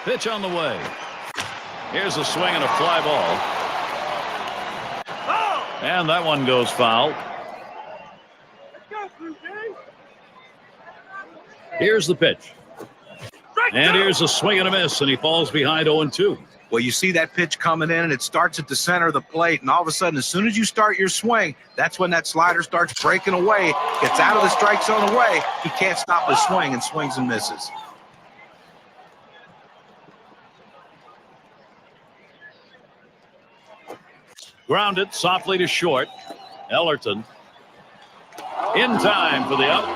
Pitch on the way. Here's a swing and a fly ball. And that one goes foul. Here's the pitch. And here's a swing and a miss, and he falls behind 0-2. Well, you see that pitch coming in, and it starts at the center of the plate, and all of a sudden, as soon as you start your swing, that's when that slider starts breaking away, gets out of the strike zone away. He can't stop his swing and swings and misses. Grounded softly to short. Ellerton In time for the out.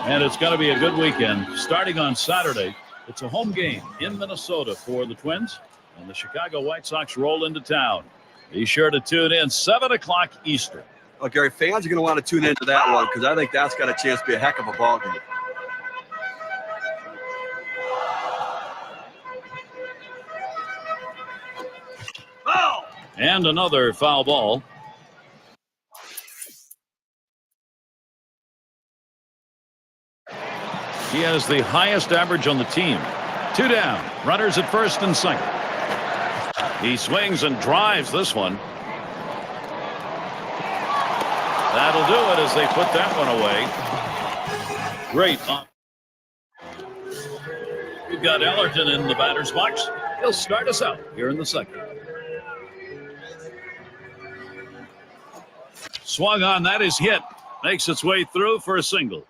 And it's going to be a good weekend. Starting on Saturday, it's a home game in Minnesota for the Twins. And the Chicago White Sox roll into town. Be sure to tune in 7 o'clock Eastern. Well, Gary, fans are going to want to tune into that one because I think that's got a chance to be a heck of a ball game. Foul! And another foul ball. He has the highest average on the team. 2 down. Runners at first and second. He swings and drives this one. That'll do it as they put that one away. Great. We've got Ellerton in the batter's box. He'll start us out here in the second. Swung on, that is hit. Makes its way through for a single.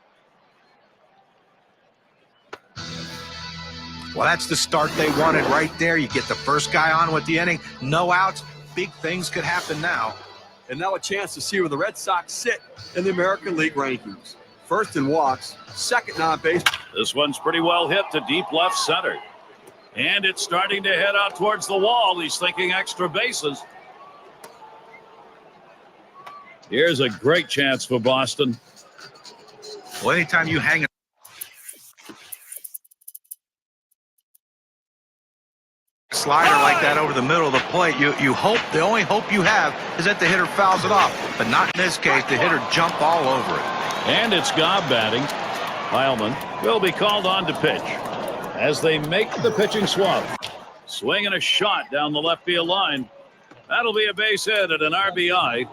Well, that's the start they wanted right there. You get the first guy on with the inning. No outs. Big things could happen now. And now a chance to see where the Red Sox sit in the American League rankings. First in walks, second on base. This one's pretty well hit to deep left center. And it's starting to head out towards the wall. He's thinking extra bases. Here's a great chance for Boston. Well, anytime you hang slider like that over the middle of the plate, you hope, the only hope you have is that the hitter fouls it off, but not in this case. The hitter jumped all over it. And it's Gobb batting. Heilman will be called on to pitch as they make the pitching swap. Swinging a shot down the left field line. That'll be a base hit at an RBI.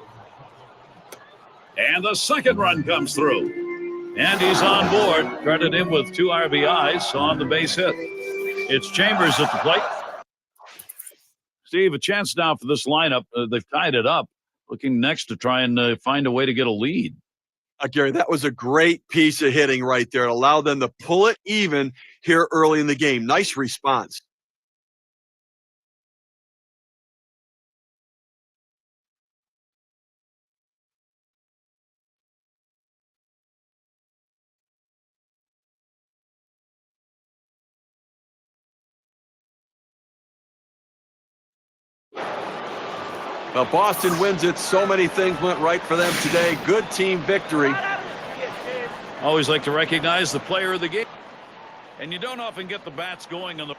And the second run comes through. And he's on board. Credit him with 2 RBIs on the base hit. It's Chambers at the plate. Steve, a chance now for this lineup. They've tied it up. Looking next to try and find a way to get a lead. Gary, that was a great piece of hitting right there. It allowed them to pull it even here early in the game. Nice response. Well, Boston wins it. So many things went right for them today. Good team victory. Always like to recognize the player of the game. And you don't often get the bats going on the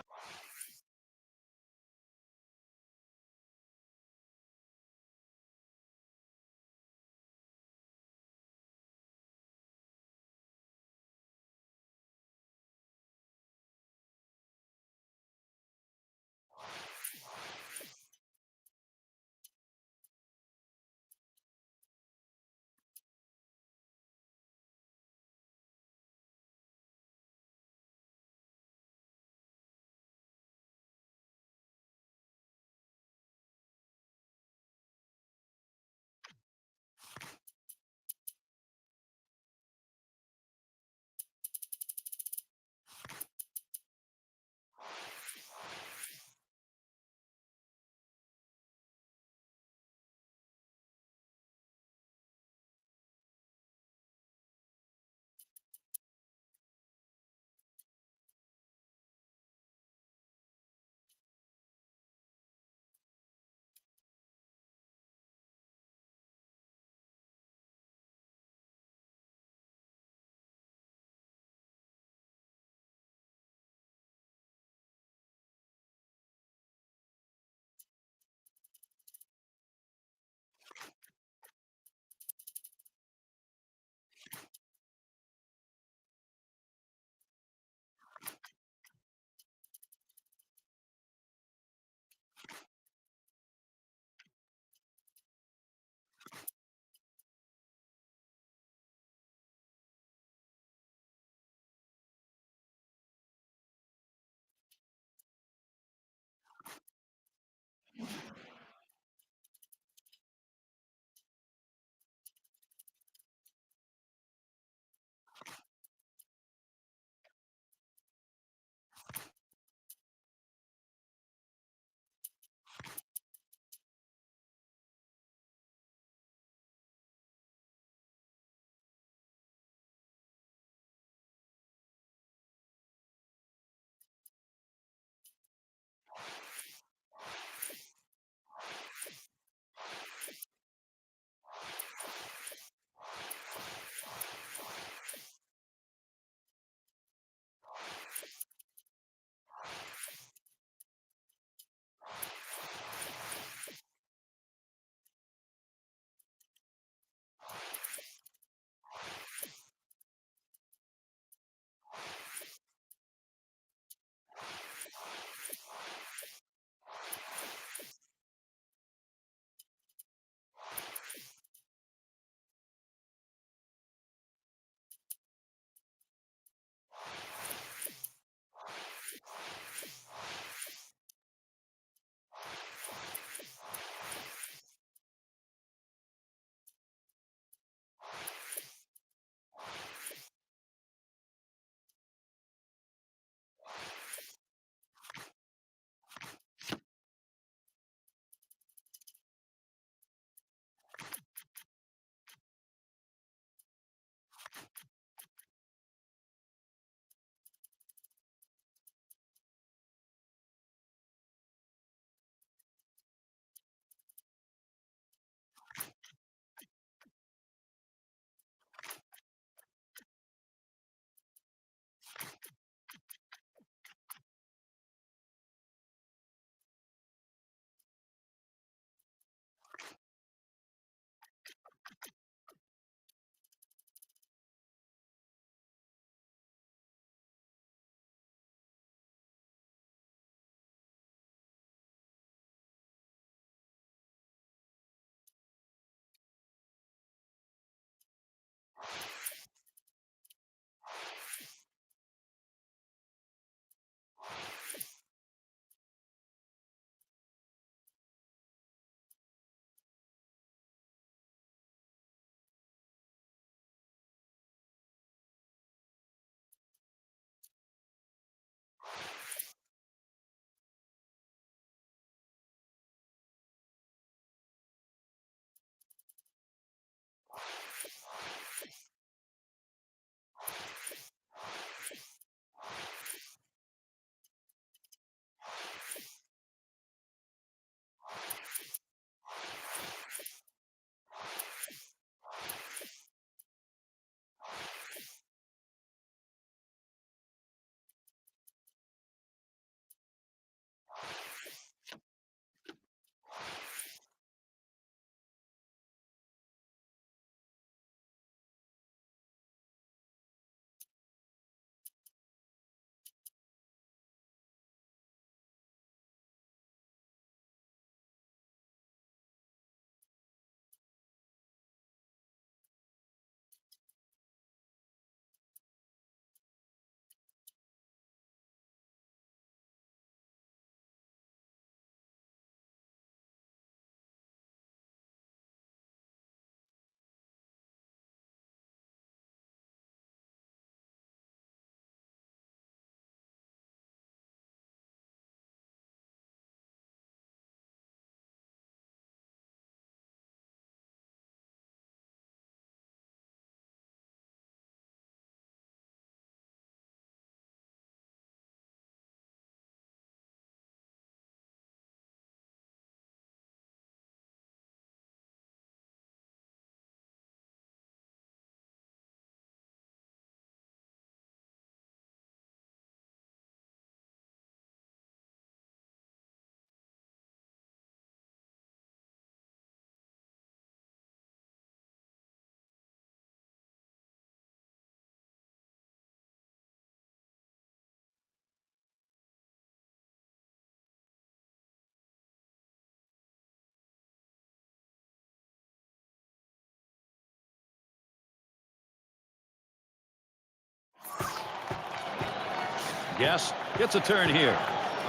Guess gets a turn here.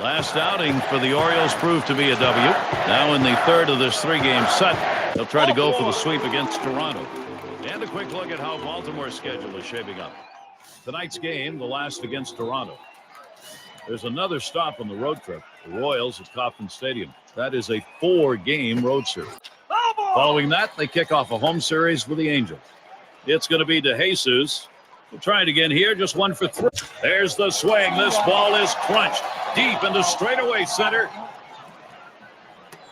Last outing for the Orioles proved to be a W. Now in the third of this three-game set, they'll try to go for the sweep against Toronto. And a quick look at how Baltimore's schedule is shaping up. Tonight's game, the last against Toronto. There's another stop on the road trip. The Royals at Kauffman Stadium. That is a 4-game road series. Following that, they kick off a home series with the Angels. It's going to be DeJesus. We'll try it again here. Just 1 for 3. There's the swing. This ball is crunched deep into straightaway center.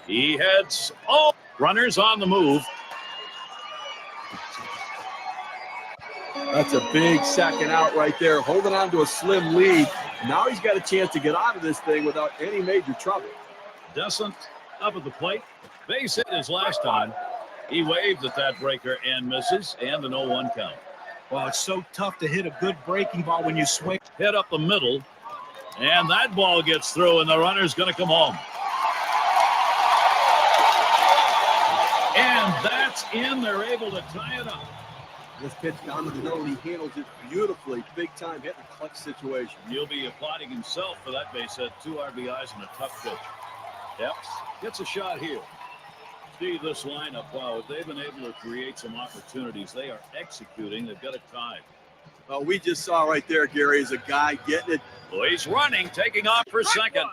He heads. Oh, runners on the move. That's a big second out right there, holding on to a slim lead. Now he's got a chance to get out of this thing without any major trouble. Descent up at the plate. Base hit his last time. He waved at that breaker and misses, and an 0-1 count. Well, it's so tough to hit a good breaking ball when you swing. Hit up the middle, and that ball gets through, and the runner's going to come home. And that's in. They're able to tie it up. This pitch down to the middle, he handles it beautifully. Big time hit in a clutch situation. He'll be applauding himself for that base hit. 2 RBIs and a tough pitch. Epps gets a shot here. See this lineup. Wow, if they've been able to create some opportunities, they are executing. They've got it tied. We just saw right there, Gary, is a guy getting it. Oh, he's running, taking off for second.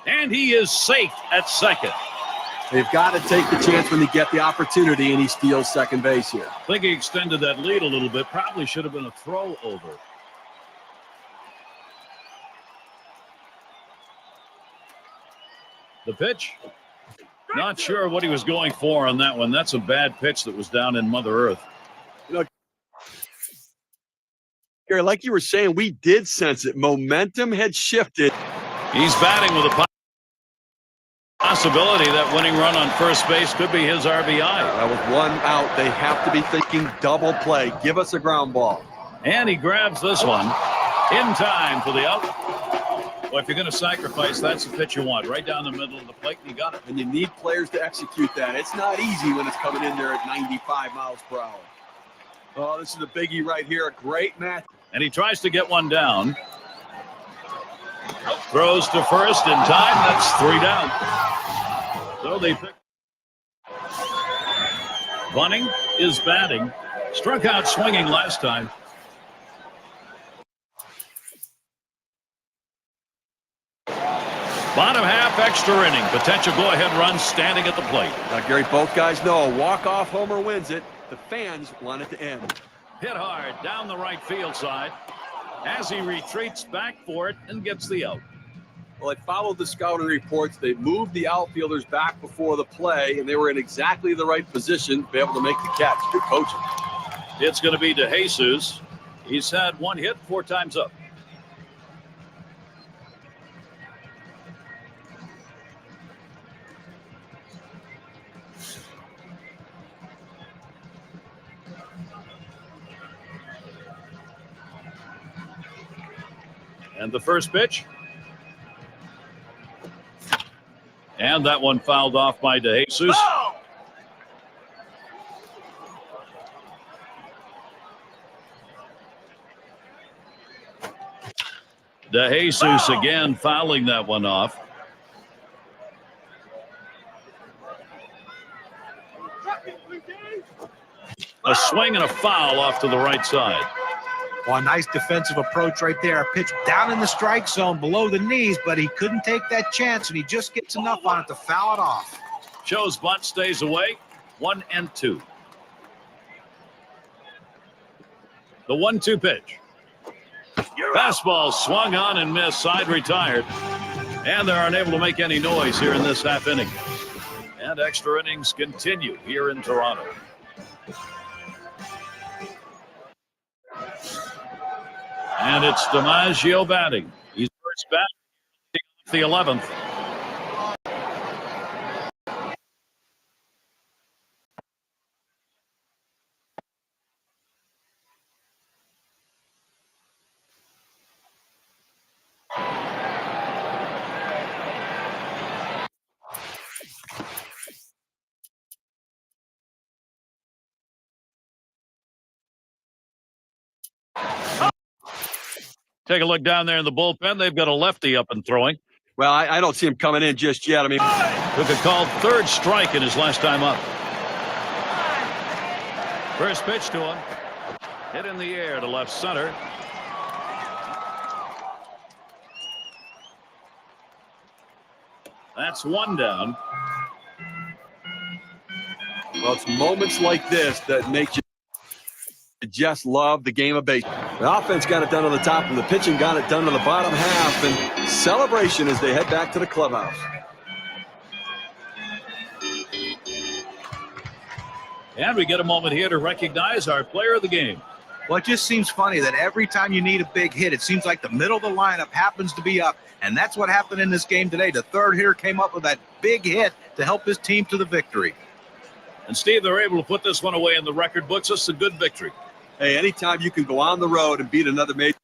And he is safe at second. They've got to take the chance when they get the opportunity, and he steals second base here. I think he extended that lead a little bit. Probably should have been a throw over. The pitch. Not sure what he was going for on that one. That's a bad pitch that was down in Mother Earth. You know, Gary, like you were saying, we did sense it. Momentum had shifted. He's batting with a possibility that winning run on first base could be his RBI. That was 1 out. They have to be thinking double play. Give us a ground ball. And he grabs this one in time for the out. Well, if you're going to sacrifice, that's the pitch you want. Right down the middle of the plate, and you got it. And you need players to execute that. It's not easy when it's coming in there at 95 miles per hour. Oh, this is a biggie right here. A great match. And he tries to get one down. Throws to first in time. That's 3 down. So they pick. Bunning is batting. Struck out swinging last time. Bottom half extra inning. Potential go-ahead run standing at the plate. Now, Gary, both guys know a walk-off homer wins it. The fans want it to end. Hit hard down the right field side as he retreats back for it and gets the out. Well, I followed the scouting reports. They moved the outfielders back before the play, and they were in exactly the right position to be able to make the catch. Good coaching. It's going to be DeJesus. He's had 1 hit 4 times up. And the first pitch. And that one fouled off by DeJesus. Oh! DeJesus again fouling that one off. A swing and a foul off to the right side. Well, a nice defensive approach right there. A pitch down in the strike zone below the knees, but he couldn't take that chance, and he just gets enough on it to foul it off. Joe's bunt stays away. 1-2. The 1-2 pitch. Fastball swung on and missed. Side retired. And they're unable to make any noise here in this half inning. And extra innings continue here in Toronto. And it's DiMaggio batting. He's first batting the 11th. Take a look down there in the bullpen. They've got a lefty up and throwing. Well, I don't see him coming in just yet. I mean, Took a called third strike in his last time up. First pitch to him. Hit in the air to left center. That's one down. well, it's moments like this that make you just love the game of baseball. The offense got it done on the top, and the pitching got it done on the bottom half. And celebration as they head back to the clubhouse. And we get a moment here to recognize our player of the game. Well, it just seems funny that every time you need a big hit, it seems like the middle of the lineup happens to be up. And that's what happened in this game today. The third hitter came up with that big hit to help his team to the victory. And Steve, they're able to put this one away in the record books. It's a good victory. Hey, anytime you can go on the road and beat another major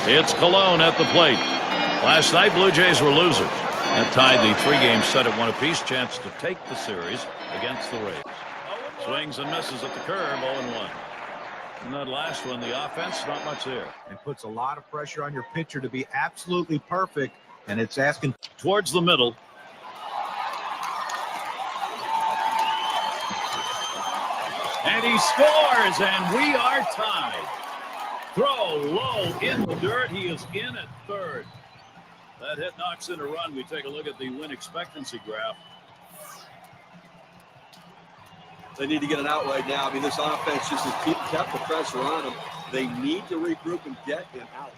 It's Cologne at the plate. Last night, Blue Jays were losers. That tied the 3-game set at 1 apiece. Chance to take the series against the Rays. Swings and misses at the curve, 0-1. And that last one, the offense, not much there. It puts a lot of pressure on your pitcher to be absolutely perfect, and it's asking towards the middle. And he scores, and we are tied. Throw low in the dirt. He is in at third. That hit knocks in a run. We take a look at the win expectancy graph. They need to get an out right now. I mean, this offense just has kept the pressure on them. They need to regroup and get an out.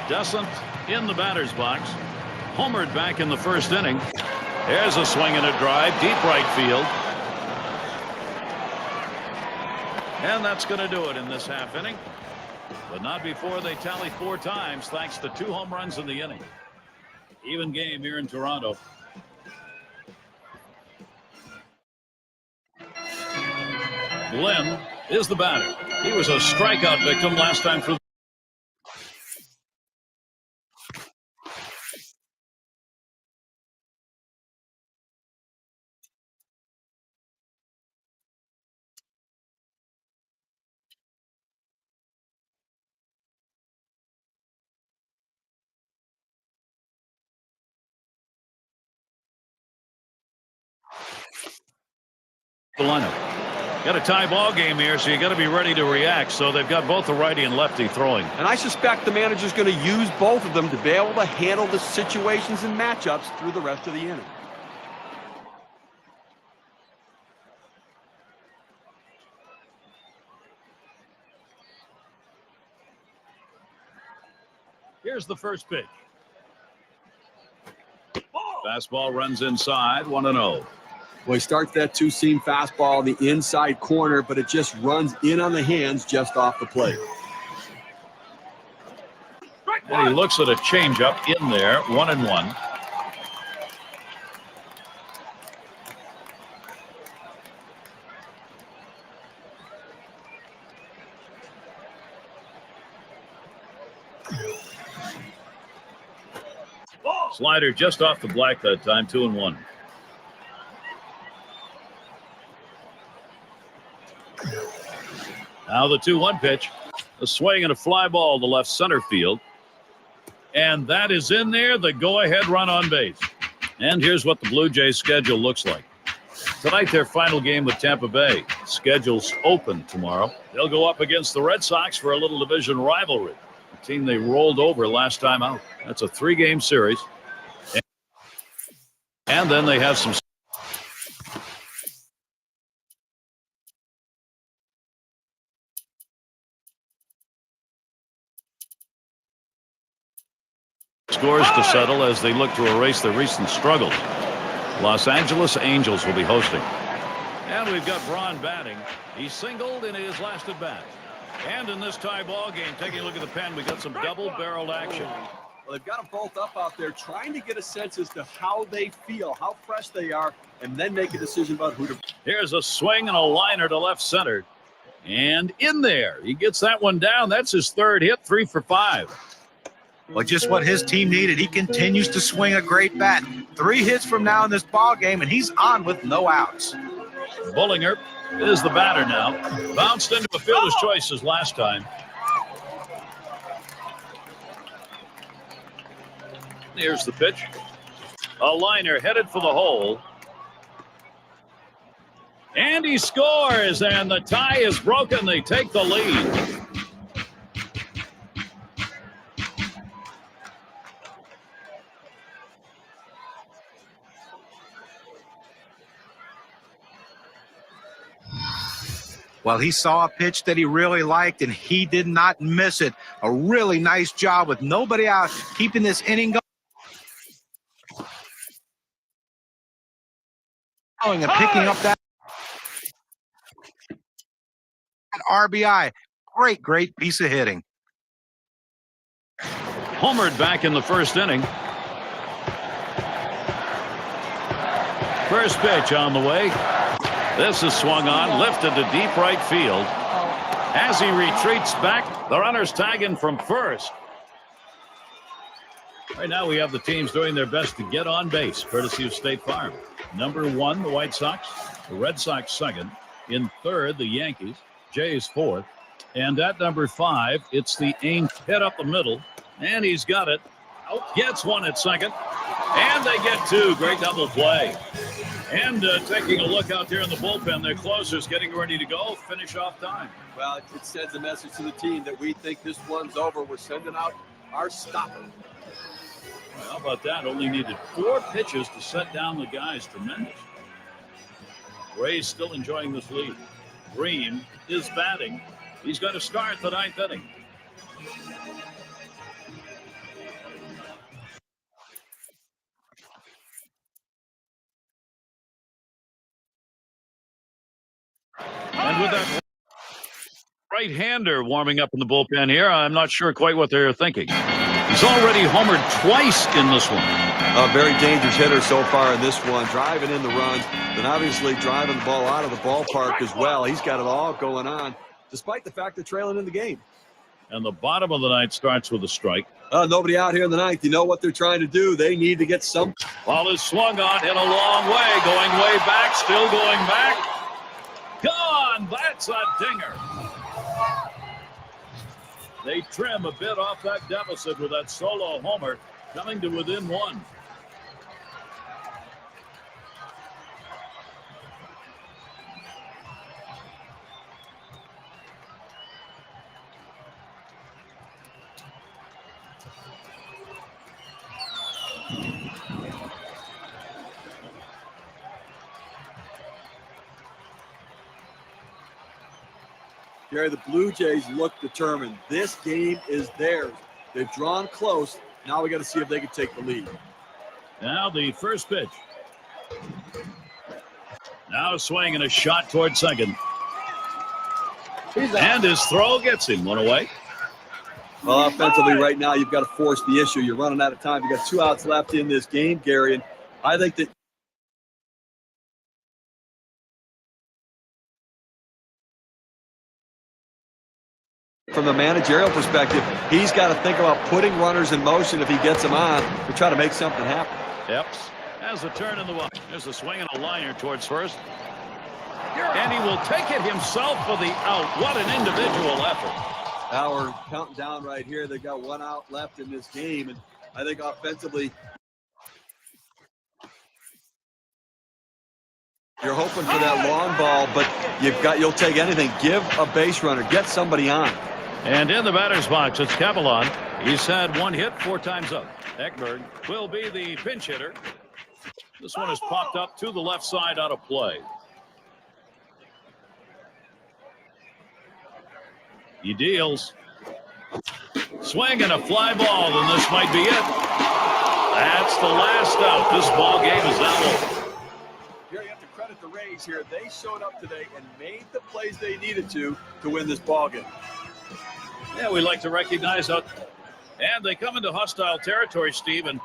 Doesn't in the batter's box. Homered back in the first inning. There's a swing and a drive, deep right field. And that's going to do it in this half inning. But not before they tally 4 times thanks to 2 home runs in the inning. Even game here in Toronto. Glenn is the batter. He was a strikeout victim last time through. The lineup. Got a tie ball game here, so you got to be ready to react. So they've got both the righty and lefty throwing. And I suspect the manager's going to use both of them to be able to handle the situations and matchups through the rest of the inning. Here's the first pitch. Fastball runs inside, 1-0. Well, he starts that 2-seam fastball in the inside corner, but it just runs in on the hands just off the plate. And he looks at a changeup in there, 1-1. Slider just off the black that time, 2-1. Now the 2-1 pitch. A swing and a fly ball to left center field. And that is in there, the go-ahead run on base. And here's what the Blue Jays schedule looks like. Tonight, their final game with Tampa Bay. Schedule's open tomorrow. They'll go up against the Red Sox for a little division rivalry. The team they rolled over last time out. That's a 3-game series. And then they have some scores to settle as they look to erase their recent struggles. Los Angeles Angels will be hosting. And we've got Braun batting. He singled in his last at bat. And in this tie ball game, taking a look at the pen, we got some double-barreled action. Well, they've got them both up out there trying to get a sense as to how they feel, how fresh they are, and then make a decision about who to. Here's a swing and a liner to left center. And in there, he gets that one down. That's his 3rd hit, 3 for 5. Well, just what his team needed. He continues to swing a great bat. 3 hits from now in this ball game, and he's on with no outs. Bullinger is the batter now. Bounced into a fielder's choices last time. Here's the pitch. A liner headed for the hole. And he scores, and the tie is broken. They take the lead. Well, he saw a pitch that he really liked, and he did not miss it. A really nice job with nobody out, keeping this inning going and picking up that RBI. Great piece of hitting. Homered back in the first inning. First pitch on the way. This is swung on, lifted to deep right field. As he retreats back, the runner's tagging from first. Right now we have the teams doing their best to get on base, courtesy of State Farm. Number 1, the White Sox. The Red Sox 2nd. In 3rd, the Yankees. Jays 4th. And at number 5, it's the Angels. Hit up the middle. And he's got it. Out, gets one at 2nd. And they get 2. Great double play. And taking a look out there in the bullpen, their closer's getting ready to go. Finish off time. Well, it sends a message to the team that we think this one's over. We're sending out our stopper. How about that? Only needed 4 pitches to set down the guys. Tremendous. Ray's still enjoying this lead. Green is batting. He's going to start the 9th inning. And with that right-hander warming up in the bullpen here, I'm not sure quite what they're thinking. He's already homered twice in this one. A very dangerous hitter so far in this one, driving in the runs, and obviously driving the ball out of the ballpark as well. He's got it all going on, despite the fact they're trailing in the game. And the bottom of the ninth starts with a strike. Nobody out here in the ninth. You know what they're trying to do. They need to get some. Ball is swung on in a long way, going way back, still going back. Gone! That's a dinger. They trim a bit off that deficit with that solo homer, coming to within one. Gary, the Blue Jays look determined. This game is theirs. They've drawn close. Now we got to see if they can take the lead. Now the first pitch. Now swinging a shot toward second. And his throw gets him one away. Well, offensively right now, you've got to force the issue. You're running out of time. You've got 2 outs left in this game, Gary. And I think that from the managerial perspective, he's got to think about putting runners in motion if he gets them on to try to make something happen. Epps has a turn in the one. There's a swing and a liner towards first. And he will take it himself for the out. What an individual effort. Now we're counting down right here. They've got 1 out left in this game. And I think offensively, you're hoping for that long ball, but you'll take anything. Give a base runner. Get somebody on. And in the batter's box, it's Cavalon. He's had 1 hit 4 times up. Ekberg will be the pinch hitter. This one has popped up to the left side out of play. He deals. Swing and a fly ball, and this might be it. That's the last out. This ball game is now over. Here you have to credit the Rays here. They showed up today and made the plays they needed to win this ball game. Yeah, we like to recognize that. And they come into hostile territory, Steve, and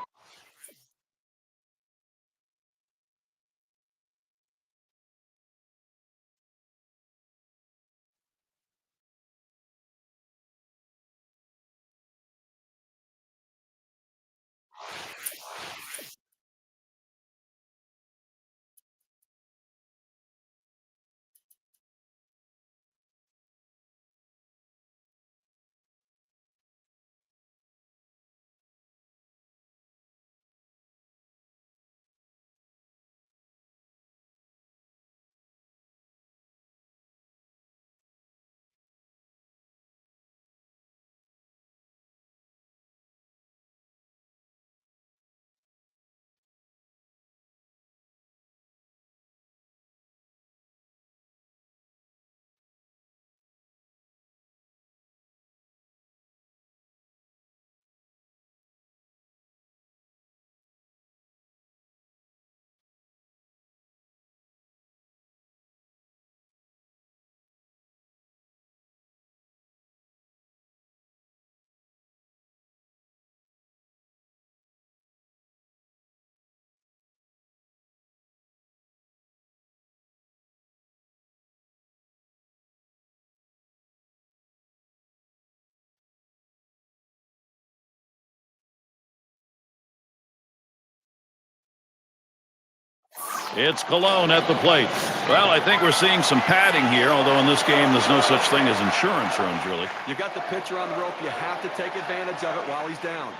it's Colon at the plate. Well, I think we're seeing some padding here, although in this game there's no such thing as insurance runs, really. You got the pitcher on the rope. You have to take advantage of it while he's down.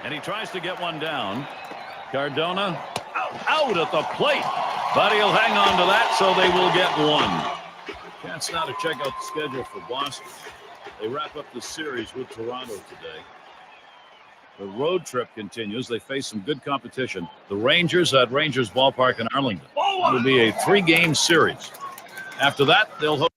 And he tries to get one down. Cardona out at the plate. But he'll hang on to that, so they will get one. Chance now to check out the schedule for Boston. They wrap up the series with Toronto today. The road trip continues. They face some good competition. The Rangers at Rangers Ballpark in Arlington. It will be a 3-game series. After that, they'll host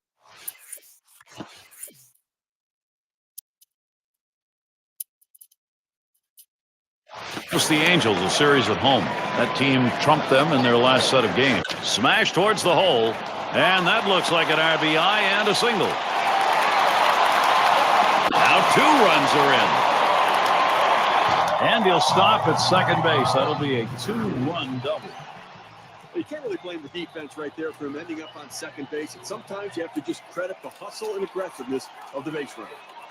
It's the Angels, a series at home. That team trumped them in their last set of games. Smash towards the hole, and that looks like an RBI and a single. Now 2 runs are in. And he'll stop at second base. That'll be a 2-run double. You can't really blame the defense right there for him ending up on second base. And sometimes you have to just credit the hustle and aggressiveness of the base runner.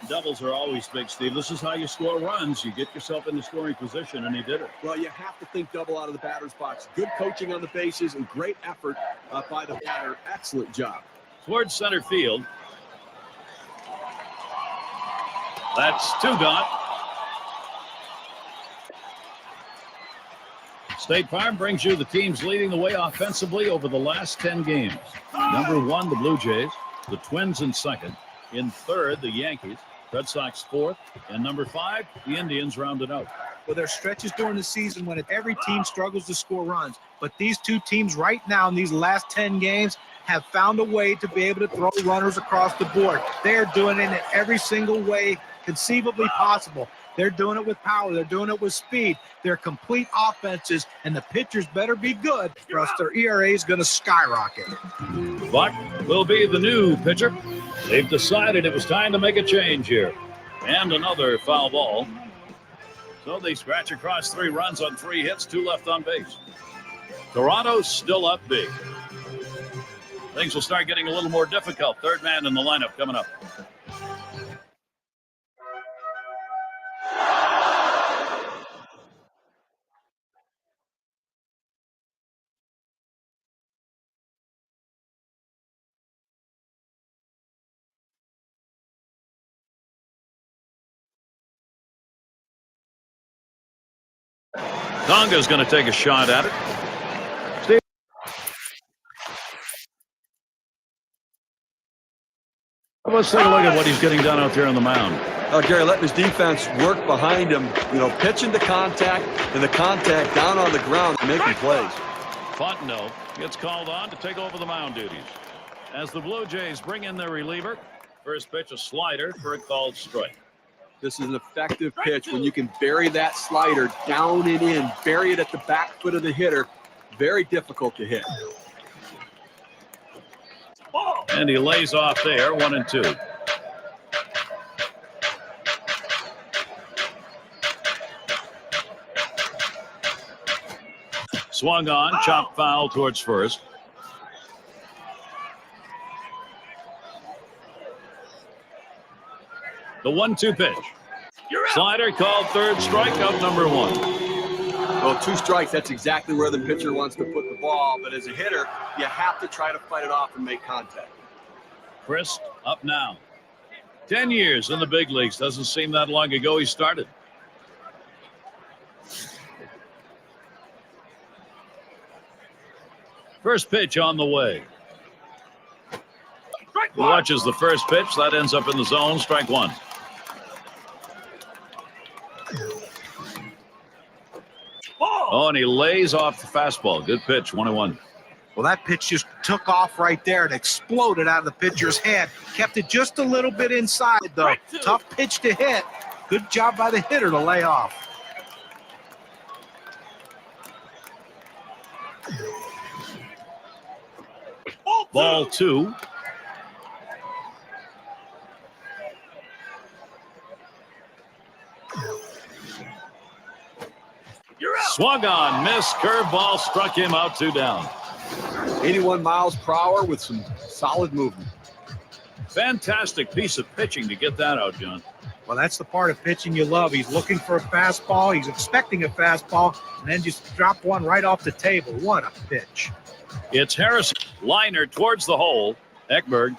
Doubles are always big, Steve. This is how you score runs. You get yourself in the scoring position, and he did it. Well, you have to think double out of the batter's box. Good coaching on the bases and great effort by the batter. Excellent job. Towards center field. That's 2 gone. State Farm brings you the teams leading the way offensively over the last 10 games. Number 1, the Blue Jays. The Twins in second. In third, the Yankees. Red Sox fourth. And number 5, the Indians rounded out. Well, there's stretches during the season when every team struggles to score runs. But these two teams right now in these last 10 games have found a way to be able to throw runners across the board. They're doing it in every single way conceivably possible. They're doing it with power. They're doing it with speed. They're complete offenses, and the pitchers better be good, or else their ERA is going to skyrocket. Buck will be the new pitcher. They've decided it was time to make a change here. And another foul ball. So they scratch across 3 runs on 3 hits, 2 left on base. Toronto's still up big. Things will start getting a little more difficult. Third man in the lineup coming up. Donga's going to take a shot at it. Steve. Let's take a look at what he's getting done out there on the mound. Gary, letting his defense work behind him, pitching the contact and the contact down on the ground and making plays. Fontenot gets called on to take over the mound duties. As the Blue Jays bring in their reliever, first pitch a slider for a called strike. This is an effective pitch when you can bury that slider down and in, bury it at the back foot of the hitter. Very difficult to hit. And he lays off there, 1-2. Swung on, chopped foul towards first. The 1-2 pitch. Slider called third, strikeout number 1. Well, 2 strikes, that's exactly where the pitcher wants to put the ball. But as a hitter, you have to try to fight it off and make contact. Chris up now. 10 years in the big leagues. Doesn't seem that long ago he started. First pitch on the way. He watches the first pitch. That ends up in the zone. Strike 1. Oh, and he lays off the fastball. Good pitch, 1-1. Well, that pitch just took off right there. It exploded out of the pitcher's head. Kept it just a little bit inside, though. Tough pitch to hit. Good job by the hitter to lay off. Ball 2. Swung on, missed, curveball, struck him out, 2 down. 81 miles per hour with some solid movement. Fantastic piece of pitching to get that out, John. Well, that's the part of pitching you love. He's looking for a fastball. He's expecting a fastball, and then just drop one right off the table. What a pitch. It's Harrison. Liner towards the hole. Ekberg.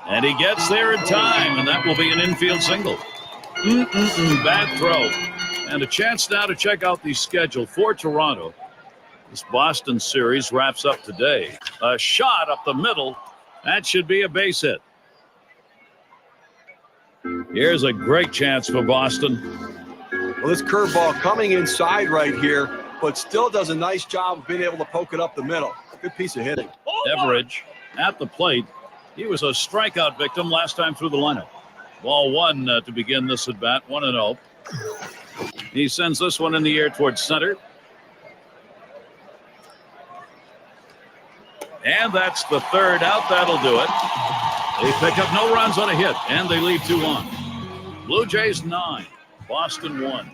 And he gets there in time, and that will be an infield single. Bad throw. And a chance now to check out the schedule for Toronto. This Boston series wraps up today. A shot up the middle. That should be a base hit. Here's a great chance for Boston. Well, this curveball coming inside right here, but still does a nice job of being able to poke it up the middle. Good piece of hitting. Everidge at the plate. He was a strikeout victim last time through the lineup. Ball 1 to begin this at bat, 1-0. He sends this one in the air towards center. And that's the third out. That'll do it. They pick up no runs on a hit, and they leave 2 on. Blue Jays 9, Boston 1.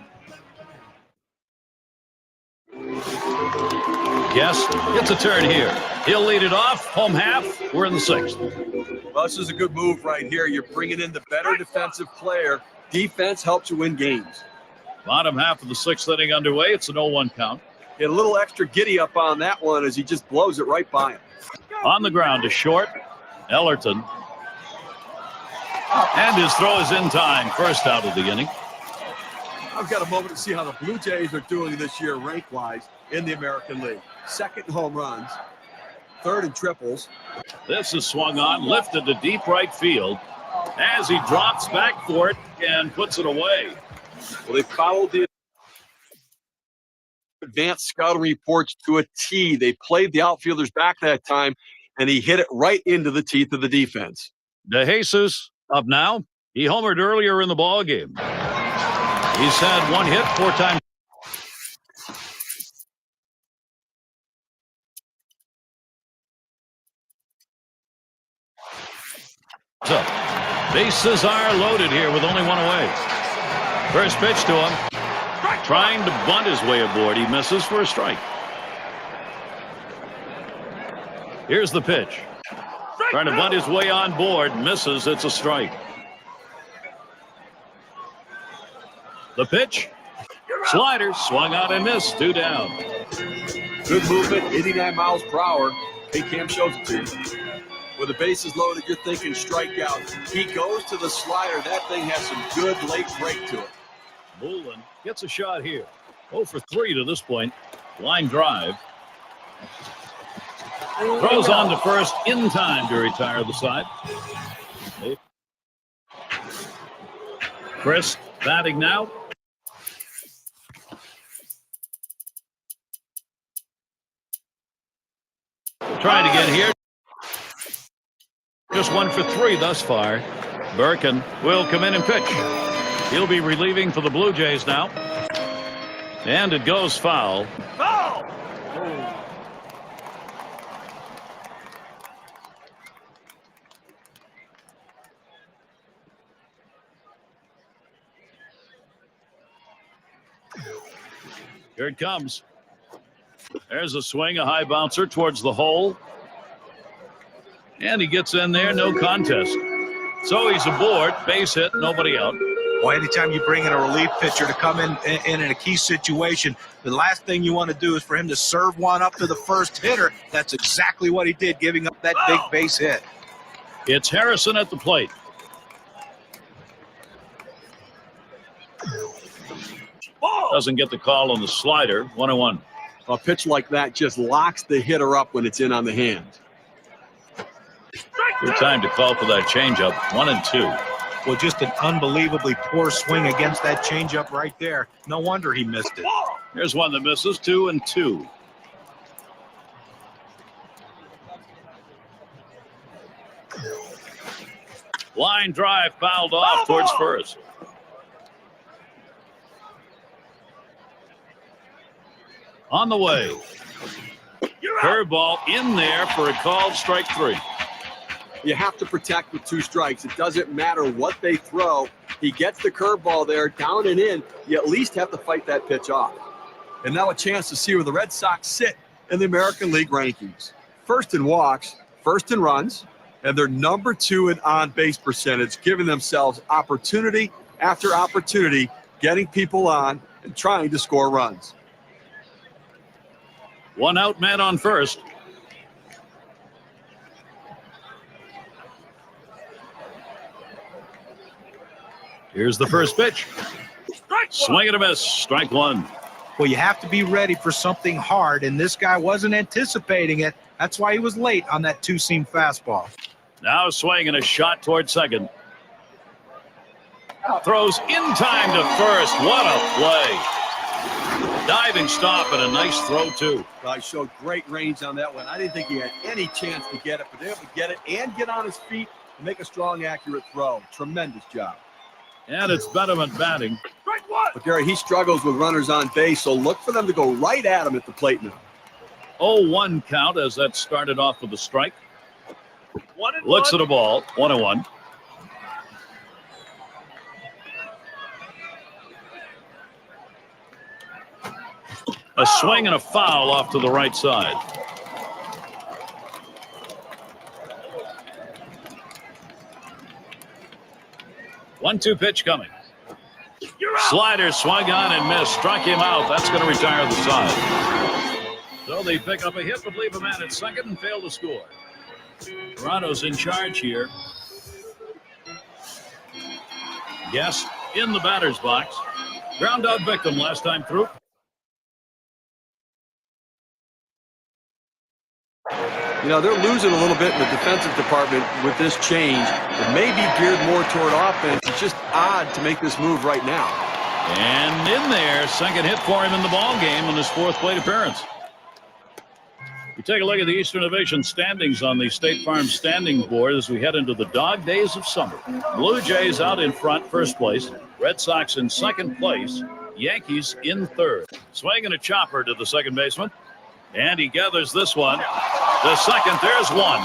Yes, it's a turn here. He'll lead it off. Home half. We're in the 6th. Well, this is a good move right here. You're bringing in the better defensive player. Defense helps you win games. Bottom half of the 6th inning underway. It's an 0-1 count. Get a little extra giddy up on that one as he just blows it right by him. On the ground to short, Ellerton. And his throw is in time. First out of the inning. I've got a moment to see how the Blue Jays are doing this year rank-wise in the American League. Second in home runs, third in triples. This is swung on, lifted to deep right field as he drops back for it and puts it away. Well, they followed the advanced scouting reports to a T. They played the outfielders back that time, and he hit it right into the teeth of the defense. DeJesus up now. He homered earlier in the ball game. He's had 1 hit, 4 times. So, bases are loaded here with only 1 away. First pitch to him. Trying to bunt his way aboard. He misses for a strike. Here's the pitch. Trying to bunt his way on board. Misses. It's a strike. The pitch. Slider swung out and missed. 2 down. Good movement, 89 miles per hour. Big Cam shows it to you. With the bases loaded, you're thinking strikeout. He goes to the slider. That thing has some good late break to it. Bullen gets a shot here. 0 for 3 to this point. Line drive. Throws on to first in time to retire the side. Chris batting now. Trying to get here. Just 1 for 3 thus far. Birkin will come in and pitch. He'll be relieving for the Blue Jays now. And it goes foul. Foul! Here it comes. There's a swing, a high bouncer towards the hole. And he gets in there, no contest. So he's aboard, base hit, nobody out. Well, anytime you bring in a relief pitcher to come in a key situation, the last thing you want to do is for him to serve one up to the first hitter. That's exactly what he did, giving up that big base hit. It's Harrison at the plate. Doesn't get the call on the slider. 1-1. A pitch like that just locks the hitter up when it's in on the hand. Good time to call for that changeup. 1-2. Well, just an unbelievably poor swing against that changeup right there. No wonder he missed it. Here's one that misses. 2-2. Line drive fouled off towards first. On the way. Curveball in there for a called strike 3. You have to protect with 2 strikes. It doesn't matter what they throw. He gets the curveball there, down and in. You at least have to fight that pitch off. And now a chance to see where the Red Sox sit in the American League rankings. First in walks, first in runs, and they're number 2 in on-base percentage, giving themselves opportunity after opportunity, getting people on and trying to score runs. 1 out, man on first. Here's the first pitch. Swing and a miss. Strike 1. Well, you have to be ready for something hard, and this guy wasn't anticipating it. That's why he was late on that 2-seam fastball. Now swinging a shot towards second. Throws in time to first. What a play. Diving stop and a nice throw, too. Well, he showed great range on that one. I didn't think he had any chance to get it, but able to get it and get on his feet and make a strong, accurate throw. Tremendous job. And it's Betterman batting. Strike 1. But, Gary, he struggles with runners on base, so look for them to go right at him at the plate now. 0-1 count as that started off with a strike. Looks at a ball, 1-1. A swing and a foul off to the right side. One-two pitch coming. Slider swung on and missed. Struck him out. That's going to retire the side. So they pick up a hit but leave a man at second and fail to score. Toronto's in charge here. Yes, in the batter's box. Ground out victim last time through. You know, they're losing a little bit in the defensive department with this change. It may be geared more toward offense. It's just odd to make this move right now. And in there, second hit for him in the ball game in his fourth plate appearance. We take a look at the Eastern Division standings on the State Farm standing board as we head into the dog days of summer. Blue Jays out in front, first place. Red Sox in second place. Yankees in third. Swinging a chopper to the second baseman. And he gathers this one. The second, there's one.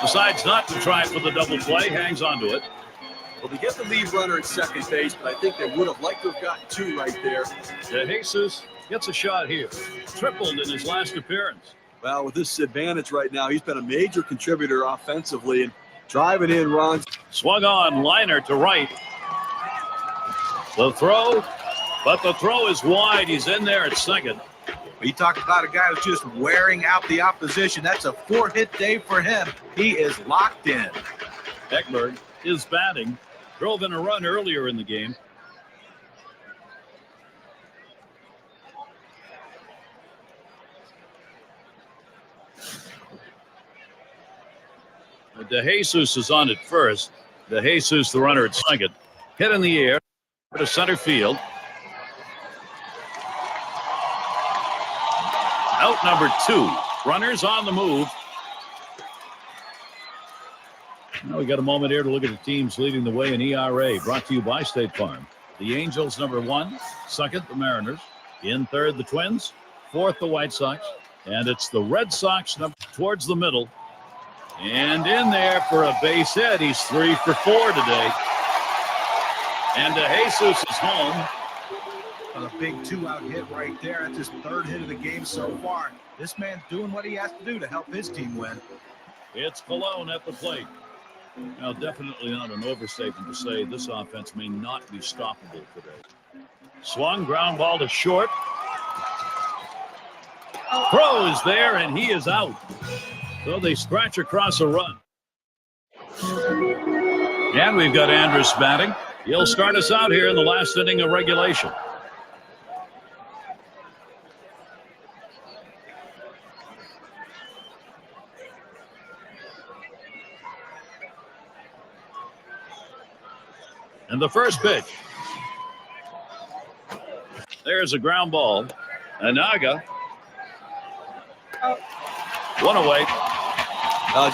Decides not to try for the double play. Hangs on to it. Well, they get the lead runner at second base, but I think they would have liked to have gotten two right there. De Jesus gets a shot here. Tripled in his last appearance. Well, with this advantage right now, he's been a major contributor offensively and driving in runs. Swung on, liner to right. The throw, but the throw is wide. He's in there at second. You talk about a guy who's just wearing out the opposition. That's a 4-hit day for him. He is locked in. Ekberg is batting. Drove in a run earlier in the game. De Jesus is on at first. De Jesus, the runner at second. Hit in the air to center field. Out number 2. Runners on the move. Now we got a moment here to look at the teams leading the way in ERA. Brought to you by State Farm. The Angels, number 1. Second, the Mariners. In third, the Twins. Fourth, the White Sox. And it's the Red Sox towards the middle. And in there for a base hit. He's 3 for 4 today. And De Jesus is home. A big 2-out hit right there. That's his third hit of the game so far. This man's doing what he has to do to help his team win. It's Colon at the plate. Now, definitely not an overstatement to say this offense may not be stoppable today. Swung, ground ball to short. Throw is there, and he is out. So they scratch across a run. And we've got Andrus batting. He'll start us out here in the last inning of regulation. And the first pitch. There's a ground ball. Anaga. One away.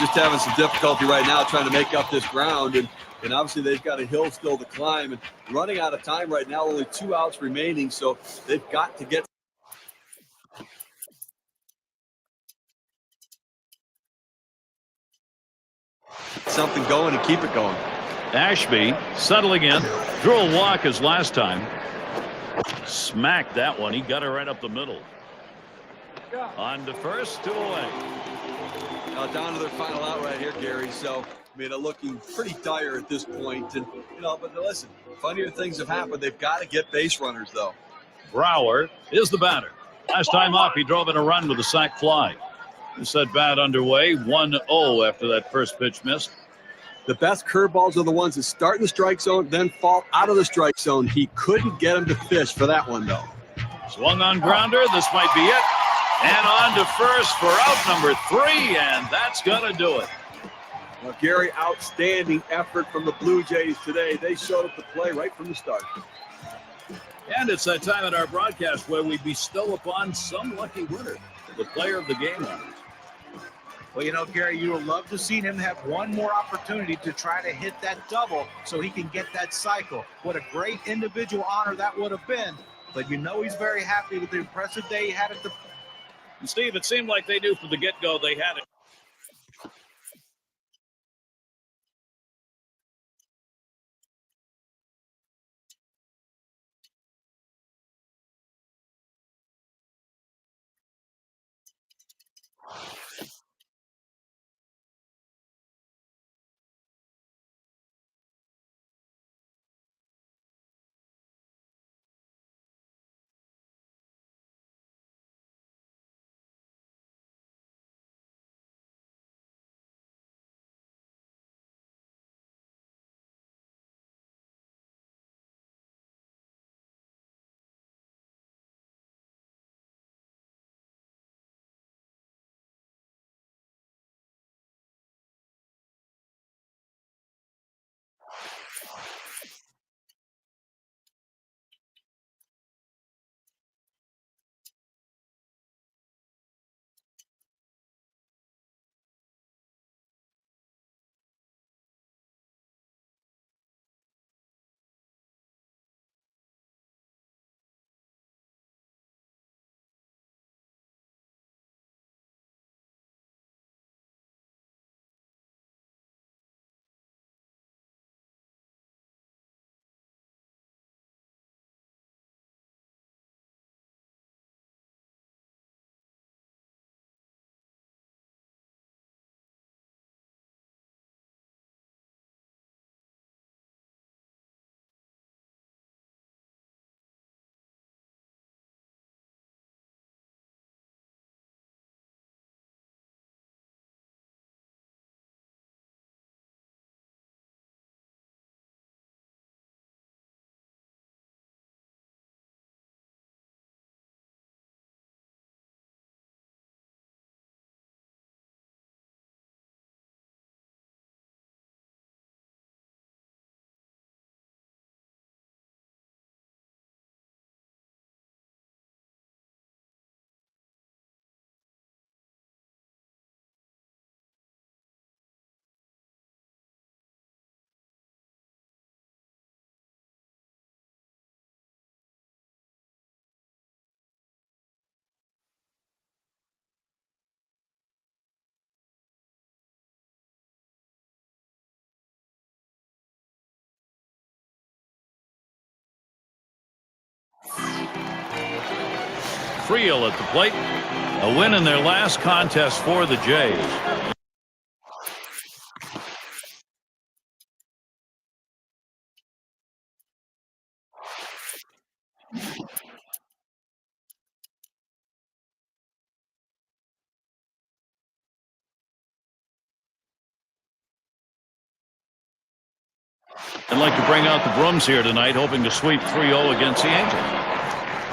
Just having some difficulty right now trying to make up this ground. And obviously they've got a hill still to climb. And running out of time right now, only 2 outs remaining. So they've got to get something going and keep it going. Ashby settling in. Drew a walk as last time. Smacked that one. He got it right up the middle. On to first, 2 away. Down to their final out right here, Gary. So, I mean, they're looking pretty dire at this point. And, but listen, funnier things have happened. They've got to get base runners, though. Brower is the batter. Last time up, he drove in a run with a sac fly. This at bat underway, 1-0 after that first pitch missed. The best curveballs are the ones that start in the strike zone, then fall out of the strike zone. He couldn't get him to fish for that one, though. Swung on grounder. This might be it. And on to first for out number 3, and that's going to do it. Well, Gary, outstanding effort from the Blue Jays today. They showed up to play right from the start. And it's that time in our broadcast where we bestow upon some lucky winner the player of the game honors. Well, you know, Gary, you would love to see him have one more opportunity to try to hit that double so he can get that cycle. What a great individual honor that would have been. But you know he's very happy with the impressive day he had at the... And Steve, it seemed like they knew from the get-go they had it. Creel at the plate. A win in their last contest for the Jays. I'd like to bring out the brooms here tonight, hoping to sweep 3-0 against the Angels.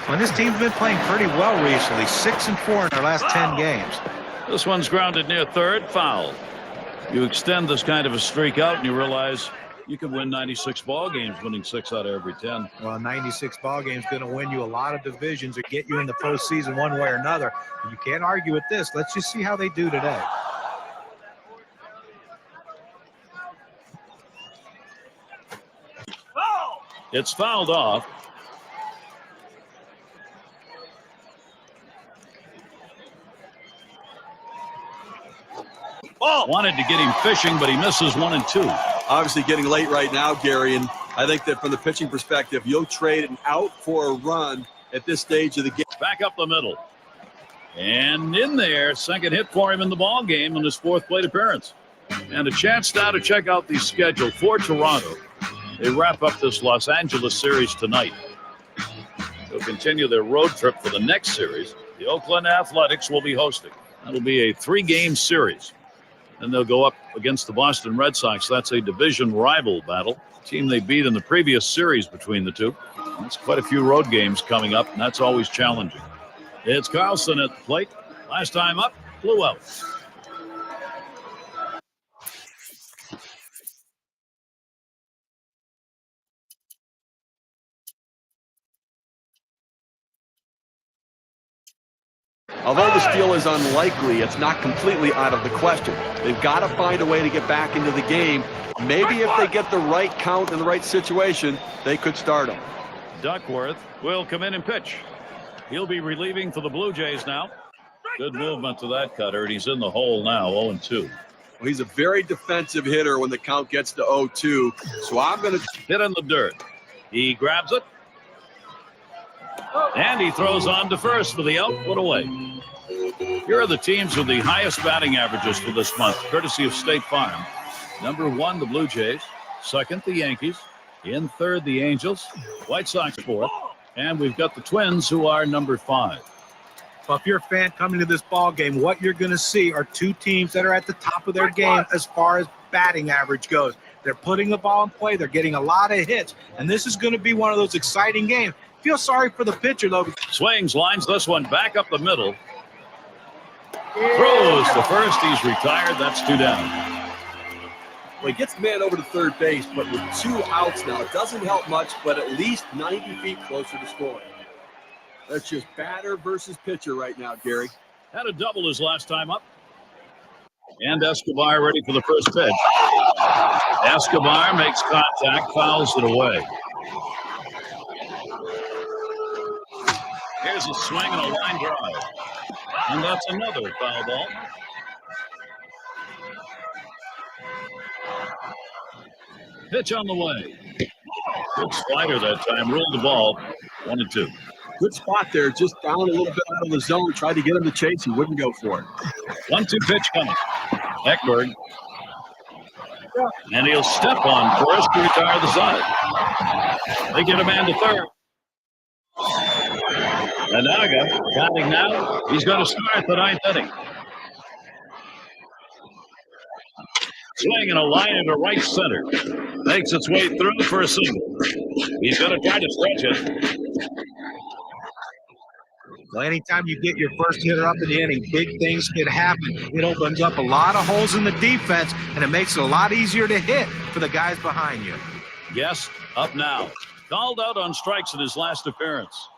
Well, this team's been playing pretty well recently, 6-4 in their last 10 games. This one's grounded near third, foul. You extend this kind of a streak out and you realize you can win 96 ball games, winning 6 out of every 10. Well, 96 ball games going to win you a lot of divisions or get you in the postseason one way or another. You can't argue with this. Let's just see how they do today. It's fouled off. Wanted to get him fishing, but he misses 1 and 2. Obviously getting late right now, Gary, and I think that from the pitching perspective, you'll trade an out for a run at this stage of the game. Back up the middle. And in there, second hit for him in the ball game in his 4th plate appearance. And a chance now to check out the schedule for Toronto. They wrap up this Los Angeles series tonight. They'll continue their road trip for the next series. The Oakland Athletics will be hosting. That'll be a 3-game series. Then they'll go up against the Boston Red Sox. That's a division rival battle. Team they beat in the previous series between the two. That's quite a few road games coming up, and that's always challenging. It's Carlson at the plate. Last time up, blew out. Although the steal is unlikely, it's not completely out of the question. They've got to find a way to get back into the game. Maybe if they get the right count in the right situation, they could start them. Duckworth will come in and pitch. He'll be relieving for the Blue Jays now. Good movement to that cutter, and he's in the hole now, 0-2. Well, he's a very defensive hitter when the count gets to 0-2, so I'm going to hit in the dirt. He grabs it, and he throws on to first for the out. Put away. Here are the teams with the highest batting averages for this month, courtesy of State Farm. Number 1, the Blue Jays. Second, the Yankees. In third, the Angels. White Sox 4th. And we've got the Twins, who are number 5. Well, if you're a fan coming to this ball game, what you're going to see are two teams that are at the top of their game as far as batting average goes. They're putting the ball in play. They're getting a lot of hits. And this is going to be one of those exciting games. Feel sorry for the pitcher, though. Swings, lines this one back up the middle. Throws to first. He's retired. That's 2 down. Well, he gets man over to third base, but with 2 outs now, it doesn't help much, but at least 90 feet closer to scoring. That's just batter versus pitcher right now, Gary. Had a double his last time up. And Escobar ready for the first pitch. Escobar makes contact, fouls it away. Here's a swing and a line drive. And that's another foul ball. Pitch on the way. Good slider that time. Ruled the ball. 1-2. Good spot there. Just down a little bit out of the zone. Tried to get him to chase. He wouldn't go for it. 1-2 pitch coming. Ekberg. And he'll step on first to retire the side. They get a man to third. Anaga counting now. He's going to start the 9th inning. Swing and a line into right center. Makes its way through for a single. He's going to try to stretch it. Well, anytime you get your first hitter up in the inning, big things can happen. It opens up a lot of holes in the defense, and it makes it a lot easier to hit for the guys behind you. Yes, up now. Called out on strikes in his last appearance.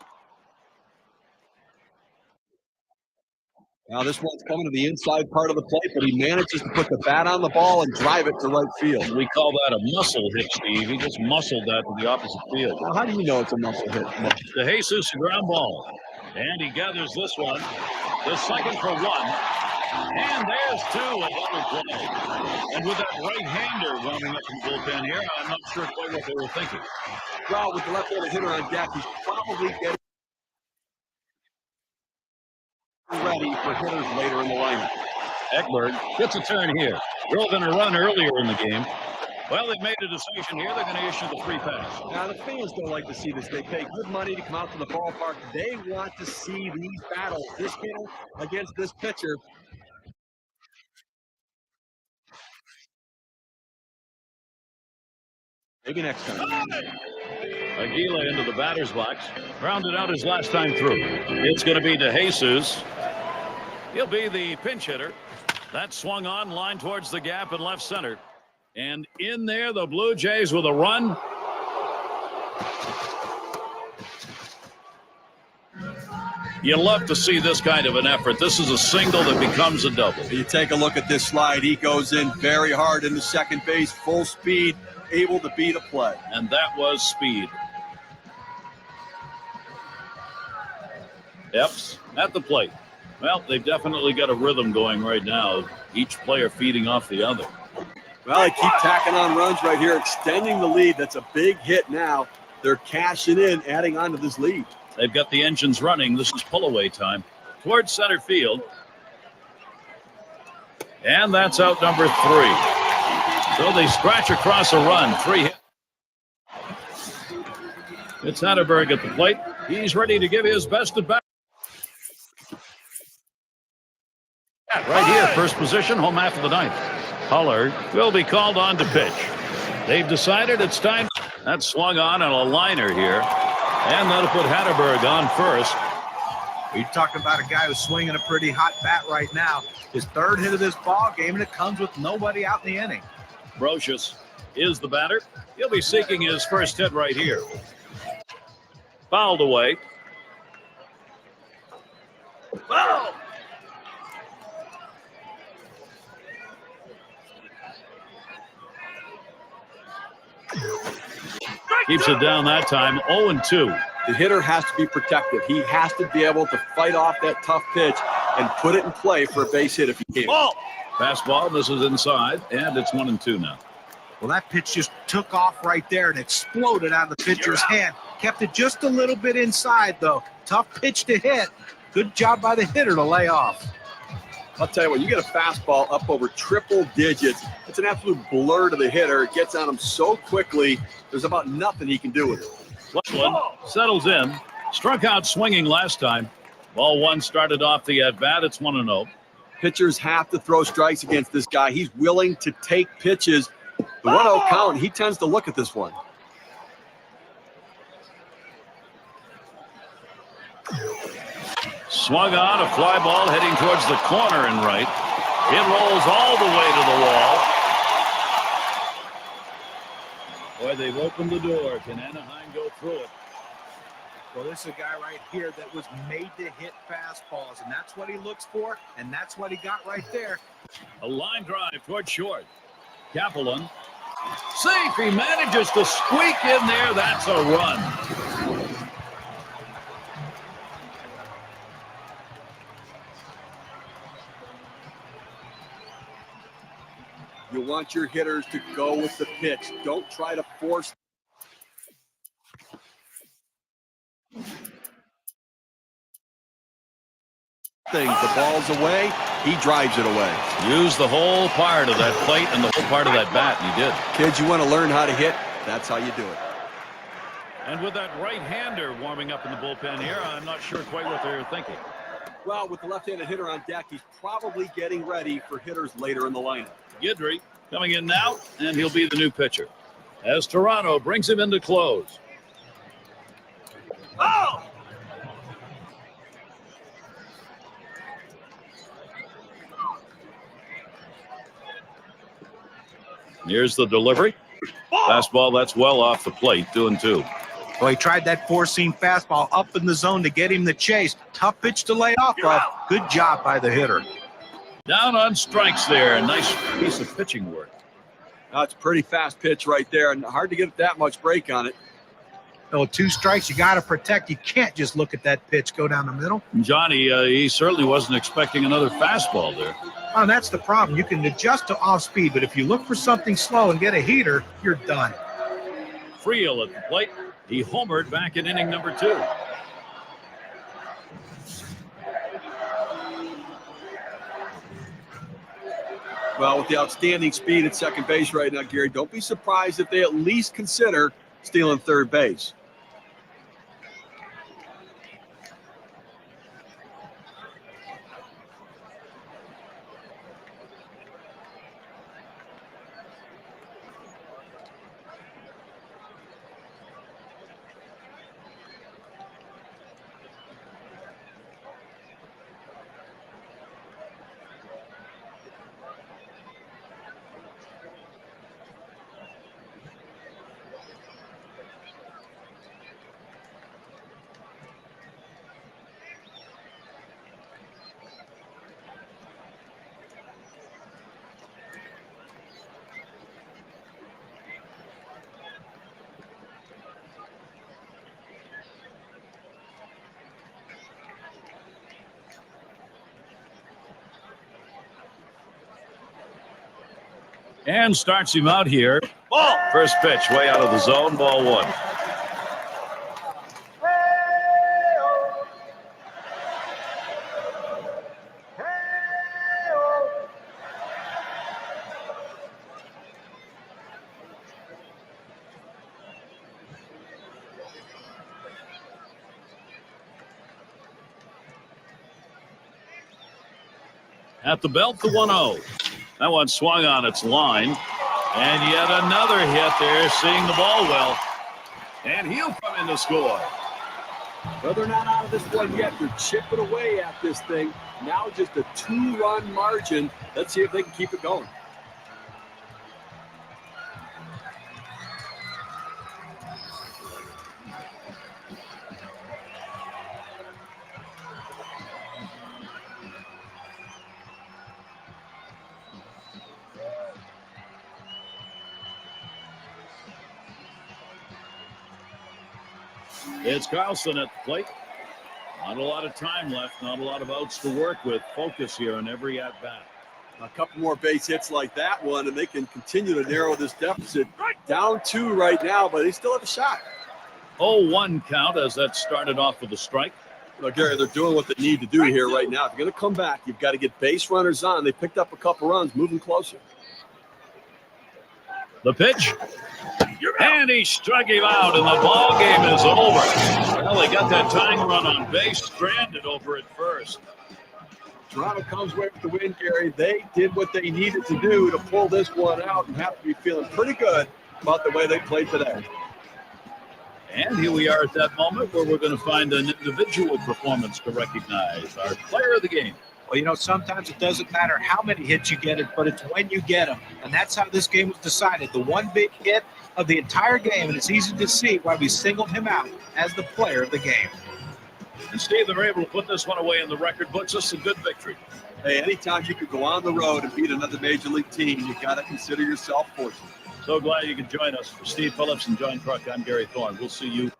Now this one's coming to the inside part of the plate, but he manages to put the bat on the ball and drive it to right field. We call that a muscle hit, Steve. He just muscled that to the opposite field. Now, how do you know it's a muscle hit? The Jesus ground ball. And he gathers this one. The second for 1. And there's 2 at double play. And with that right-hander warming up in the bullpen here, I'm not sure quite what they were thinking. Well, with the left-handed hitter on deck, he's probably getting ready for hitters later in the lineup. Ekberg gets a turn here. Drove in a run earlier in the game. Well, they've made a decision here. They're going to issue the 3 pass. Now, the fans don't like to see this. They pay good money to come out to the ballpark. They want to see these battles. This hitter against this pitcher. Maybe next time. Aguila into the batter's box. Rounded out his last time through. It's going to be de Jesus. He'll be the pinch hitter. That swung on, line towards the gap in left center. And in there, the Blue Jays with a run. You love to see this kind of an effort. This is a single that becomes a double. You take a look at this slide. He goes in very hard into second base, full speed, able to beat a play. And that was speed. Epps at the plate. Well, they've definitely got a rhythm going right now. Each player feeding off the other. Well, they keep tacking on runs right here, extending the lead. That's a big hit now. They're cashing in, adding on to this lead. They've got the engines running. This is pull-away time. Towards center field. And that's out number 3. So they scratch across a run. 3 hits. It's Hatterberg at the plate. He's ready to give his best at bat. Right here, first position, home half of the 9th. Huller will be called on to pitch. They've decided it's time. That swung on a liner here. And that'll put Hatterberg on first. You're talking about a guy who's swinging a pretty hot bat right now. His 3rd hit of this ball game, and it comes with nobody out in the inning. Brocious is the batter. He'll be seeking his first hit right here. Fouled away. Oh! Keeps it down that time, 0-2. The hitter has to be protected. He has to be able to fight off that tough pitch and put it in play for a base hit if he can. Ball. Fastball, this is inside, and it's 1-2 now. Well, that pitch just took off right there and exploded out of the pitcher's hand. Kept it just a little bit inside, though. Tough pitch to hit. Good job by the hitter to lay off. I'll tell you what, you get a fastball up over triple digits. It's an absolute blur to the hitter. It gets on him so quickly, there's about nothing he can do with it. One settles in. Struck out swinging last time. Ball one started off the at-bat. It's 1-0. Pitchers have to throw strikes against this guy. He's willing to take pitches. The 1-0 count, he tends to look at this one. Swung on, a fly ball heading towards the corner and right. It rolls all the way to the wall. Boy, they've opened the door. Can Anaheim go through it? Well, this is a guy right here that was made to hit fastballs, and that's what he looks for, and that's what he got right there. A line drive toward short. Kaplan. Safe. He manages to squeak in there. That's a run. You want your hitters to go with the pitch. Don't try to force things. The ball's away. He drives it away. Use the whole part of that plate and the whole part of that bat. And he did. Kids, you want to learn how to hit? That's how you do it. And with that right-hander warming up in the bullpen here, I'm not sure quite what they're thinking. Well, with the left-handed hitter on deck, he's probably getting ready for hitters later in the lineup. Guidry coming in now, and he'll be the new pitcher as Toronto brings him in to close. Oh! Here's the delivery. Fastball, that's well off the plate, 2-2. Well, he tried that four-seam fastball up in the zone to get him the chase. Tough pitch to lay off of. Good job by the hitter. Down on strikes there. Nice piece of pitching work. That's a pretty fast pitch right there, and hard to get that much break on it. Oh, 2 strikes, you got to protect. You can't just look at that pitch go down the middle. Johnny, he certainly wasn't expecting another fastball there. Oh, that's the problem. You can adjust to off speed, but if you look for something slow and get a heater, you're done. Friel at the plate. He homered back in inning number 2. Well, with the outstanding speed at second base right now, Gary, don't be surprised if they at least consider stealing third base. And starts him out here. Ball. First pitch, way out of the zone, ball 1. At the belt, the 1-0. That one swung on its line. And yet another hit there, seeing the ball well. And he'll come in to score. Well, they're not out of this one yet. They're chipping away at this thing. Now just a 2-run margin. Let's see if they can keep it going. It's Carlson at the plate. Not a lot of time left, not a lot of outs to work with. Focus here on every at-bat. A couple more base hits like that one, and they can continue to narrow this deficit. Down 2 right now, but they still have a shot. 0-1 count as that started off with a strike. Well, Gary, they're doing what they need to do here right now. If you're going to come back, you've got to get base runners on. They picked up a couple runs, moving closer. The pitch. And he struck him out, and the ball game is over. Well, they got that tying run on base, stranded over at first. Toronto comes away with the win, Gary. They did what they needed to do to pull this one out and have to be feeling pretty good about the way they played today. And here we are at that moment where we're going to find an individual performance to recognize our player of the game. Well, you know, sometimes it doesn't matter how many hits you get, but it's when you get them. And that's how this game was decided. The one big hit of the entire game, and it's easy to see why we singled him out as the player of the game. And Steve, they're able to put this one away in the record books. This is a good victory. Hey, anytime you could go on the road and beat another major league team, you got to consider yourself fortunate. So glad you could join us. For Steve Phillips and John Kruk, I'm Gary Thorne. We'll see you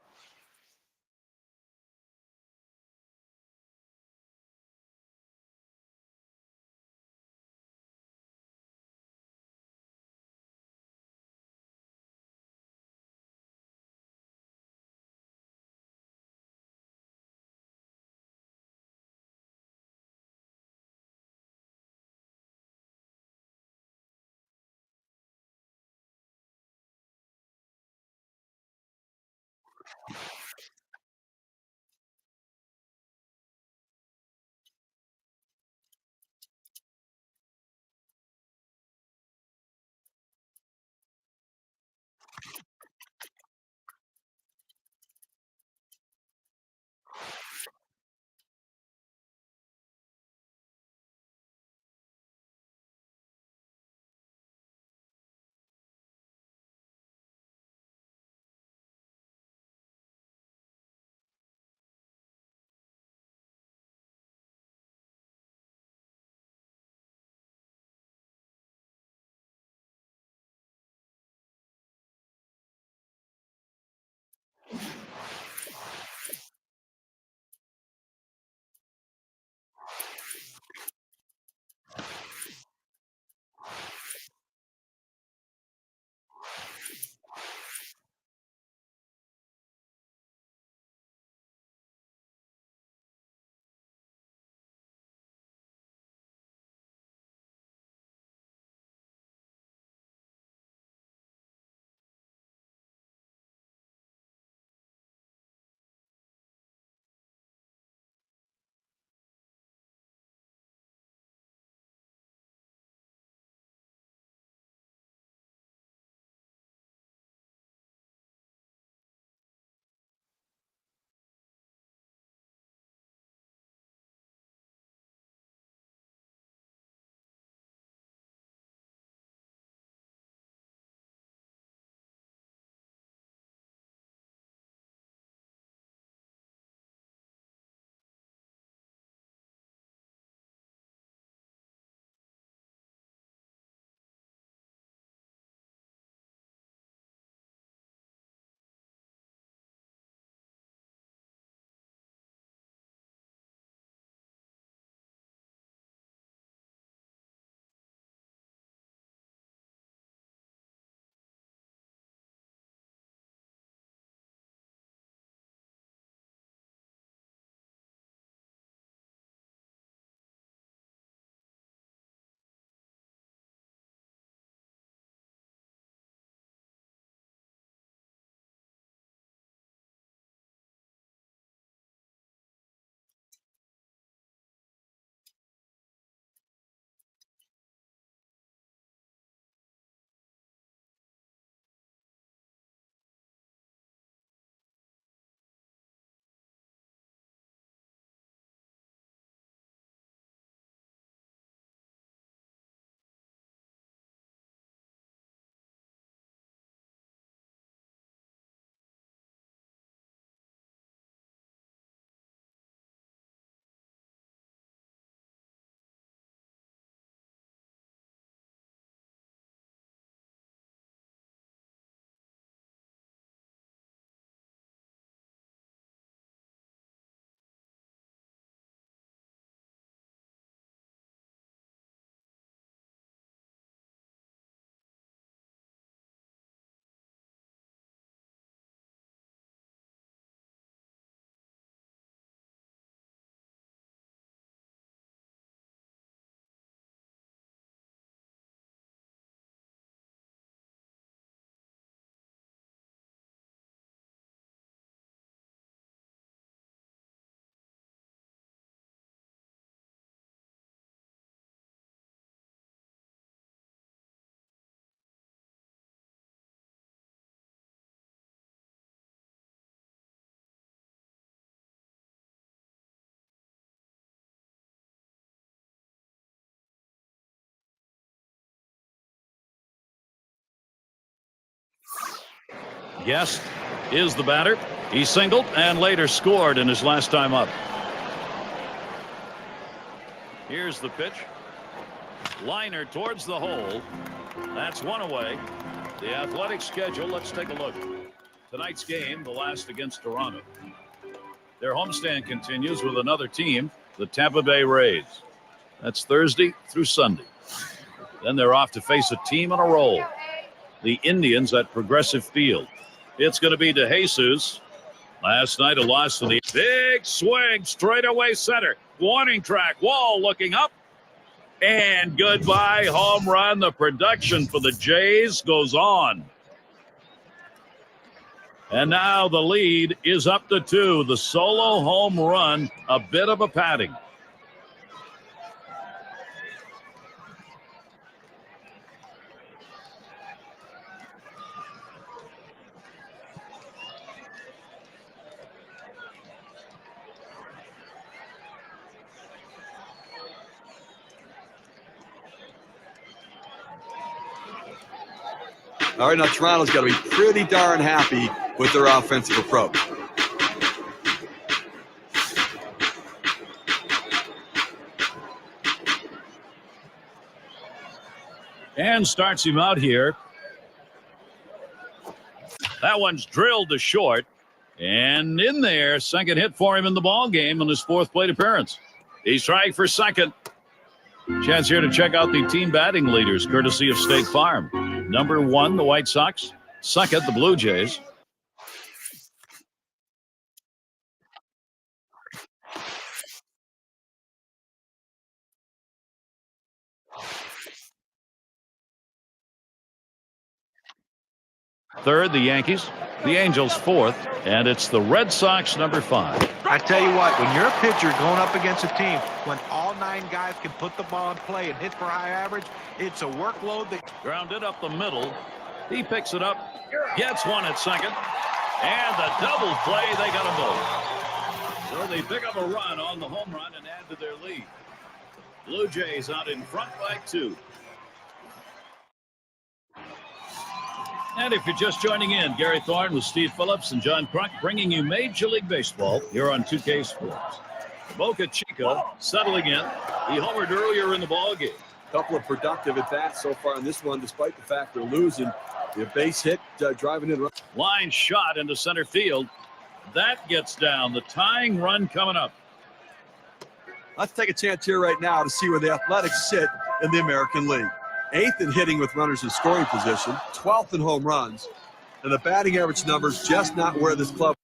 Guest is the batter. He singled and later scored in his last time up. Here's the pitch. Liner towards the hole. That's one away. The Athletic schedule, let's take a look. Tonight's game, the last against Toronto. Their homestand continues with another team, the Tampa Bay Rays. That's Thursday through Sunday. Then they're off to face a team in a row, the Indians at Progressive Field. It's going to be DeJesus. Last night a loss to the big swing, straightaway center. Warning track, Wall looking up. And goodbye, home run. The production for the Jays goes on. And now the lead is up to 2. The solo home run, a bit of a padding. All right, now Toronto's got to be pretty darn happy with their offensive approach. And starts him out here. That one's drilled to short. And in there, second hit for him in the ball game in his 4th plate appearance. He's trying for second. Chance here to check out the team batting leaders, courtesy of State Farm. Number 1, the White Sox. Second, the Blue Jays. Third, the Yankees. The Angels 4th. And it's the Red Sox, number 5. I tell you what, when you're a pitcher going up against a team, when all 9 guys can put the ball in play and hit for high average, it's a workload that... Grounded up the middle. He picks it up, gets one at second, and the double play, they got them both. So they pick up a run on the home run and add to their lead. Blue Jays out in front by 2. And if you're just joining in, Gary Thorne with Steve Phillips and John Kruk bringing you Major League Baseball here on 2K Sports. Boca Chica settling in. He homered earlier in the ballgame. Couple of productive at-bats so far in this one, despite the fact they're losing. The base hit driving in. Line shot into center field. That gets down. The tying run coming up. Let's take a chance here right now to see where the Athletics sit in the American League. 8th in hitting with runners in scoring position, 12th in home runs, and the batting average numbers just not where this club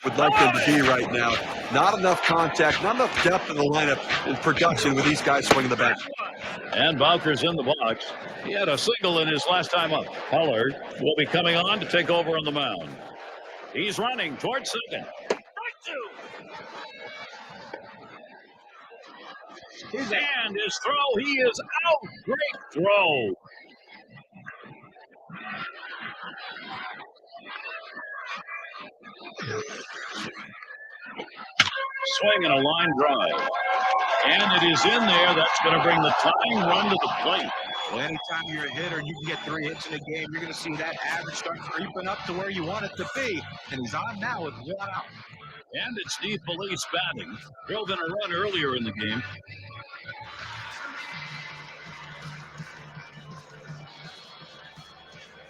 would like them to be right now. Not enough contact, not enough depth in the lineup and production with these guys swinging the bat. And Bowker's in the box. He had a single in his last time up. Heller will be coming on to take over on the mound. He's running towards second. And his throw, he is out. Great throw. Swing and a line drive. And it is in there. That's going to bring the tying run to the plate. Well, anytime you're a hitter and you can get 3 hits in a game, you're going to see that average start creeping up to where you want it to be. And he's on now with 1 out. And it's Steve Police batting. Drove in a run earlier in the game.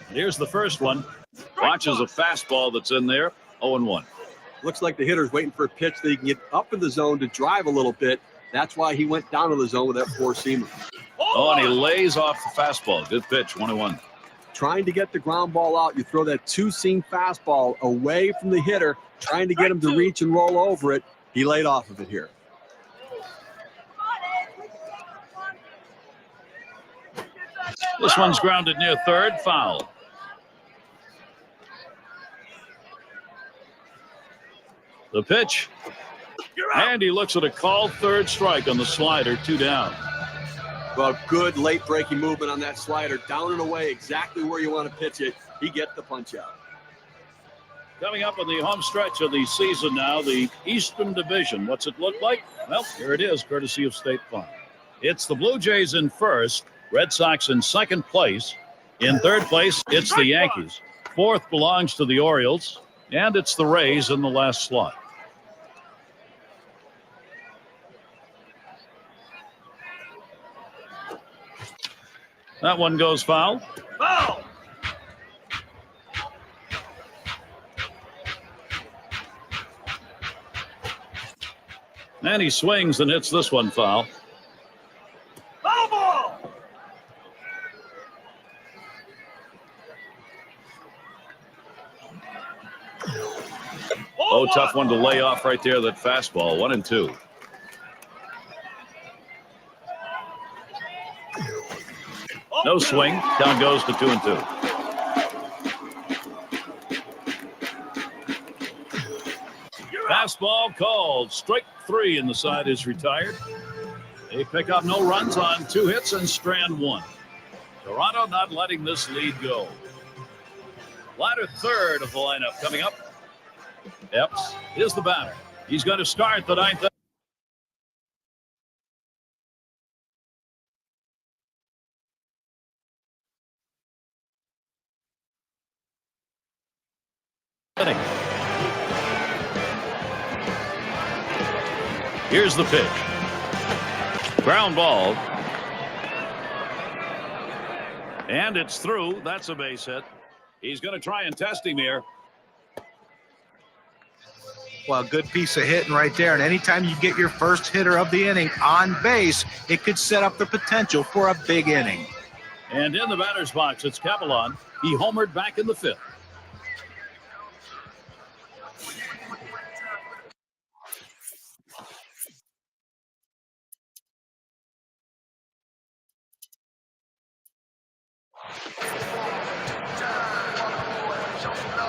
Here's the first one. Watches a fastball that's in there. 0-1. Looks like the hitter's waiting for a pitch that he can get up in the zone to drive a little bit. That's why he went down to the zone with that 4-seamer. Oh, and he lays off the fastball. Good pitch, 1-1. Trying to get the ground ball out. You throw that 2-seam fastball away from the hitter, trying to get him to reach and roll over it. He laid off of it here. This one's grounded near third, foul. The pitch. And he looks at a called third strike on the slider, 2 down. Well, good late breaking movement on that slider. Down and away, exactly where you want to pitch it. He gets the punch out. Coming up in the home stretch of the season now, the Eastern Division. What's it look like? Well, here it is, courtesy of State Farm. It's the Blue Jays in first, Red Sox in second place. In third place, it's the Yankees. Fourth belongs to the Orioles, and it's the Rays in the last slot. That one goes foul. Foul! And he swings and hits this one foul. Foul ball! Oh, tough one to lay off right there, that fastball. 1-2. No swing. Count goes to 2-2. Fastball called. Strike 3, and the side is retired. They pick up no runs on 2 hits and strand 1. Toronto not letting this lead go. Latter third of the lineup coming up. Epps is the batter. He's going to start the 9th. Inning. Here's the pitch. Ground ball. And it's through. That's a base hit. He's going to try and test him here. Well, good piece of hitting right there. And anytime you get your first hitter of the inning on base, it could set up the potential for a big inning. And in the batter's box, it's Capelon. He homered back in the 5th.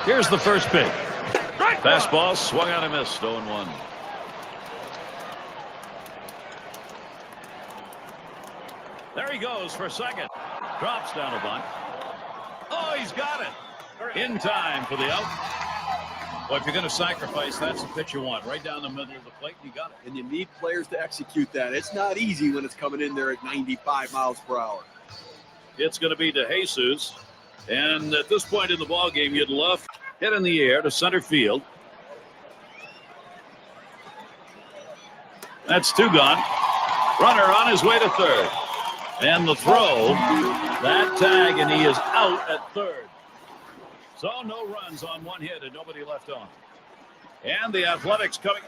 Here's the first pitch. Fastball swung on and missed. 0-1. There he goes for second. Drops down a bunt. Oh, he's got it. In time for the out. Well, if you're going to sacrifice, that's the pitch you want. Right down the middle of the plate. You got it. And you need players to execute that. It's not easy when it's coming in there at 95 miles per hour. It's going to be DeJesus. And at this point in the ball game, you'd love hit in the air to center field. That's 2 gone. Runner on his way to third. And the throw, that tag, and he is out at third. So no runs on 1 hit and nobody left on. And the Athletics coming.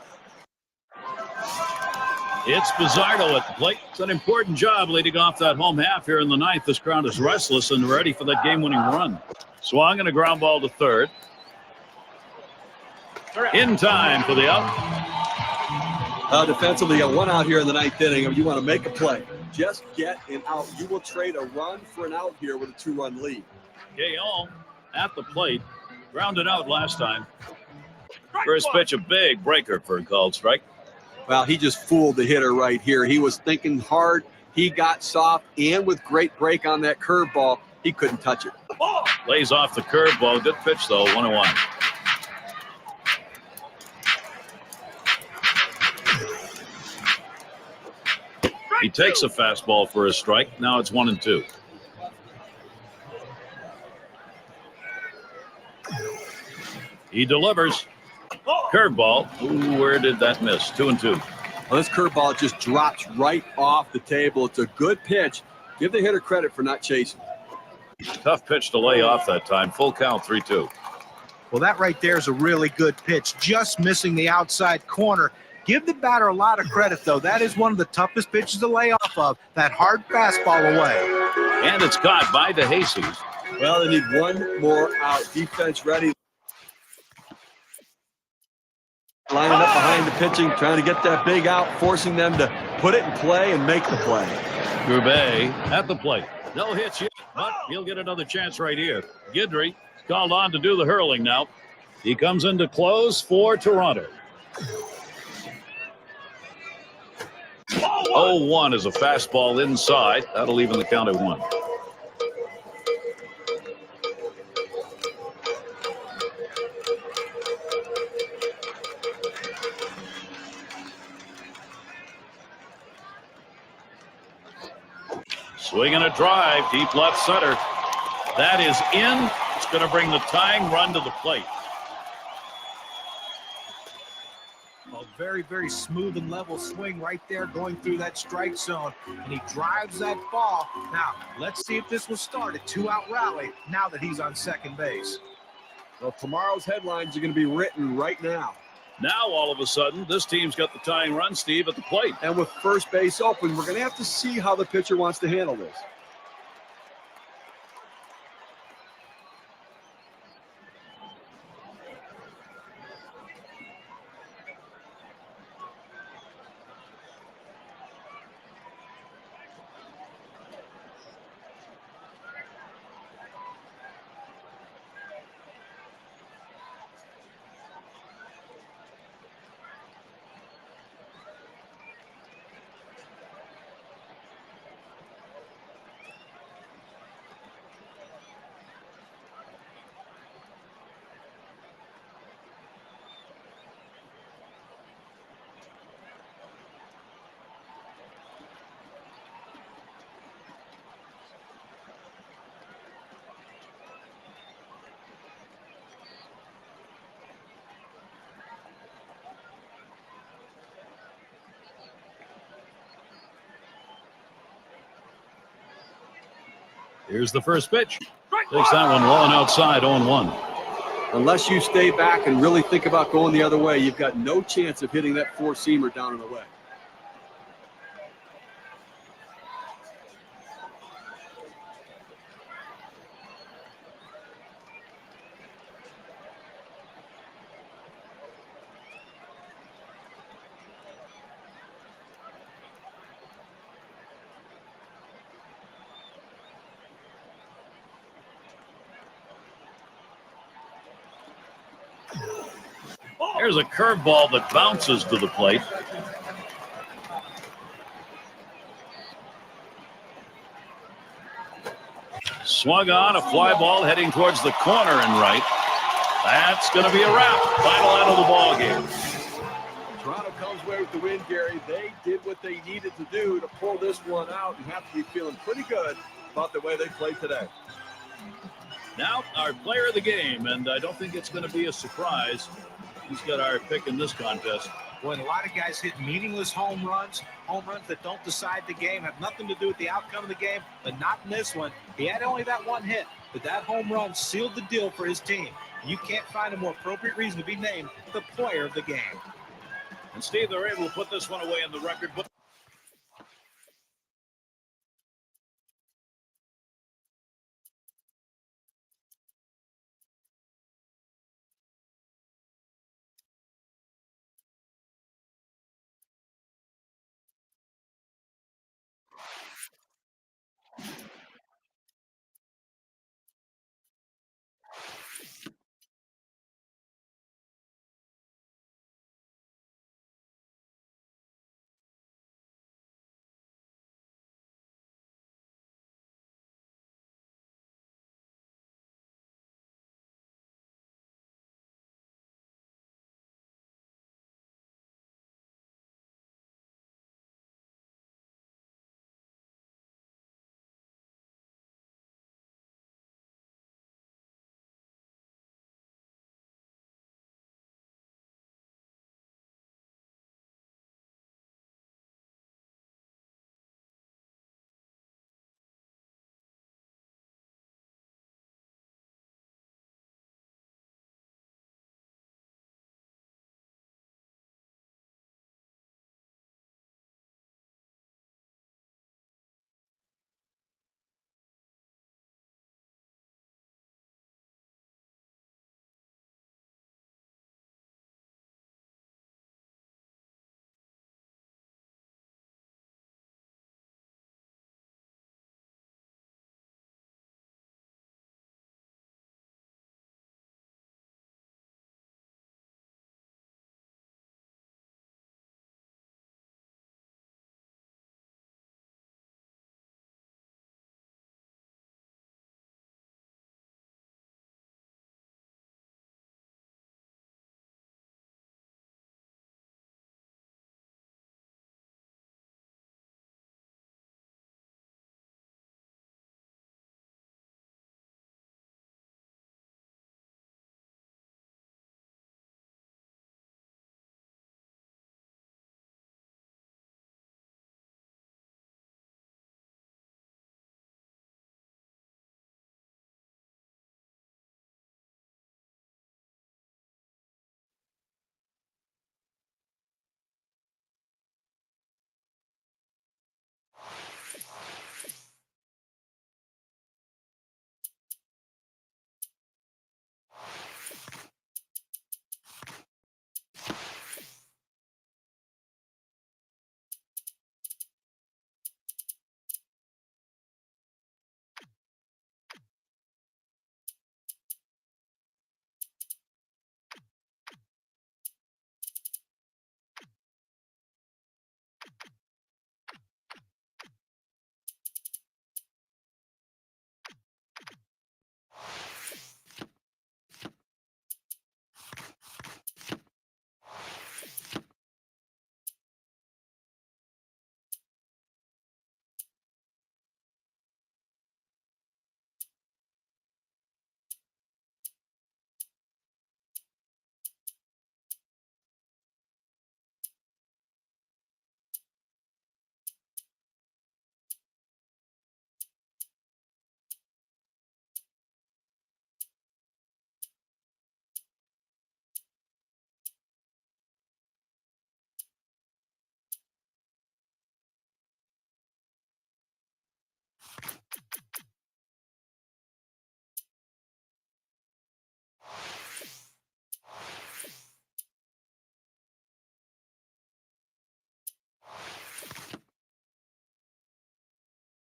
It's Pizzardo at the plate. It's an important job leading off that home half here in the 9th. This crowd is restless and ready for that game-winning run. Swung and a ground ball to third. In time for the out. Defensively, you got 1 out here in the 9th inning. You want to make a play. Just get an out. You will trade a run for an out here with a 2-run lead. Guillaume at the plate. Grounded out last time. First pitch, a big breaker for a called strike. Well, he just fooled the hitter right here. He was thinking hard. He got soft, and with great break on that curveball, he couldn't touch it. Lays off the curveball. Good pitch, though. 1-1. He takes a fastball for a strike. Now it's 1-2. He delivers. Curveball. Ooh, where did that miss? 2-2. Well, this curveball just drops right off the table. It's a good pitch. Give the hitter credit for not chasing. Tough pitch to lay off that time. Full count, 3-2. Well, that right there is a really good pitch. Just missing the outside corner. Give the batter a lot of credit, though. That is one of the toughest pitches to lay off of. That hard fastball away. And it's caught by DeJesus. Well, they need 1 more out. Defense ready. Lining up behind the pitching, trying to get that big out, forcing them to put it in play and make the play. Grubay at the plate. No hits yet, but he'll get another chance right here. Guidry called on to do the hurling now. He comes in to close for Toronto. 0-1 is a fastball inside. That'll even the count at 1. Swing and a drive, deep left center. That is in. It's going to bring the tying run to the plate. A very, very smooth and level swing right there going through that strike zone. And he drives that ball. Now, let's see if this will start a 2-out rally now that he's on second base. Well, tomorrow's headlines are going to be written right now. Now, all of a sudden, this team's got the tying run, Steve, at the plate. And with first base open, we're going to have to see how the pitcher wants to handle this. Here's the first pitch. Takes that one low and outside, 0-1. Unless you stay back and really think about going the other way, you've got no chance of hitting that four-seamer down and away. Here's a curveball that bounces to the plate. Swung on, a fly ball heading towards the corner and right. That's going to be a wrap. Final out of the ball game. Toronto comes away with the win, Gary. They did what they needed to do to pull this one out and have to be feeling pretty good about the way they played today. Now, our player of the game, and I don't think it's going to be a surprise. He's got our pick in this contest. When a lot of guys hit meaningless home runs that don't decide the game, have nothing to do with the outcome of the game, but not in this one. He had only that one hit, but that home run sealed the deal for his team. You can't find a more appropriate reason to be named the player of the game. And Steve, they're able to put this one away in the record book.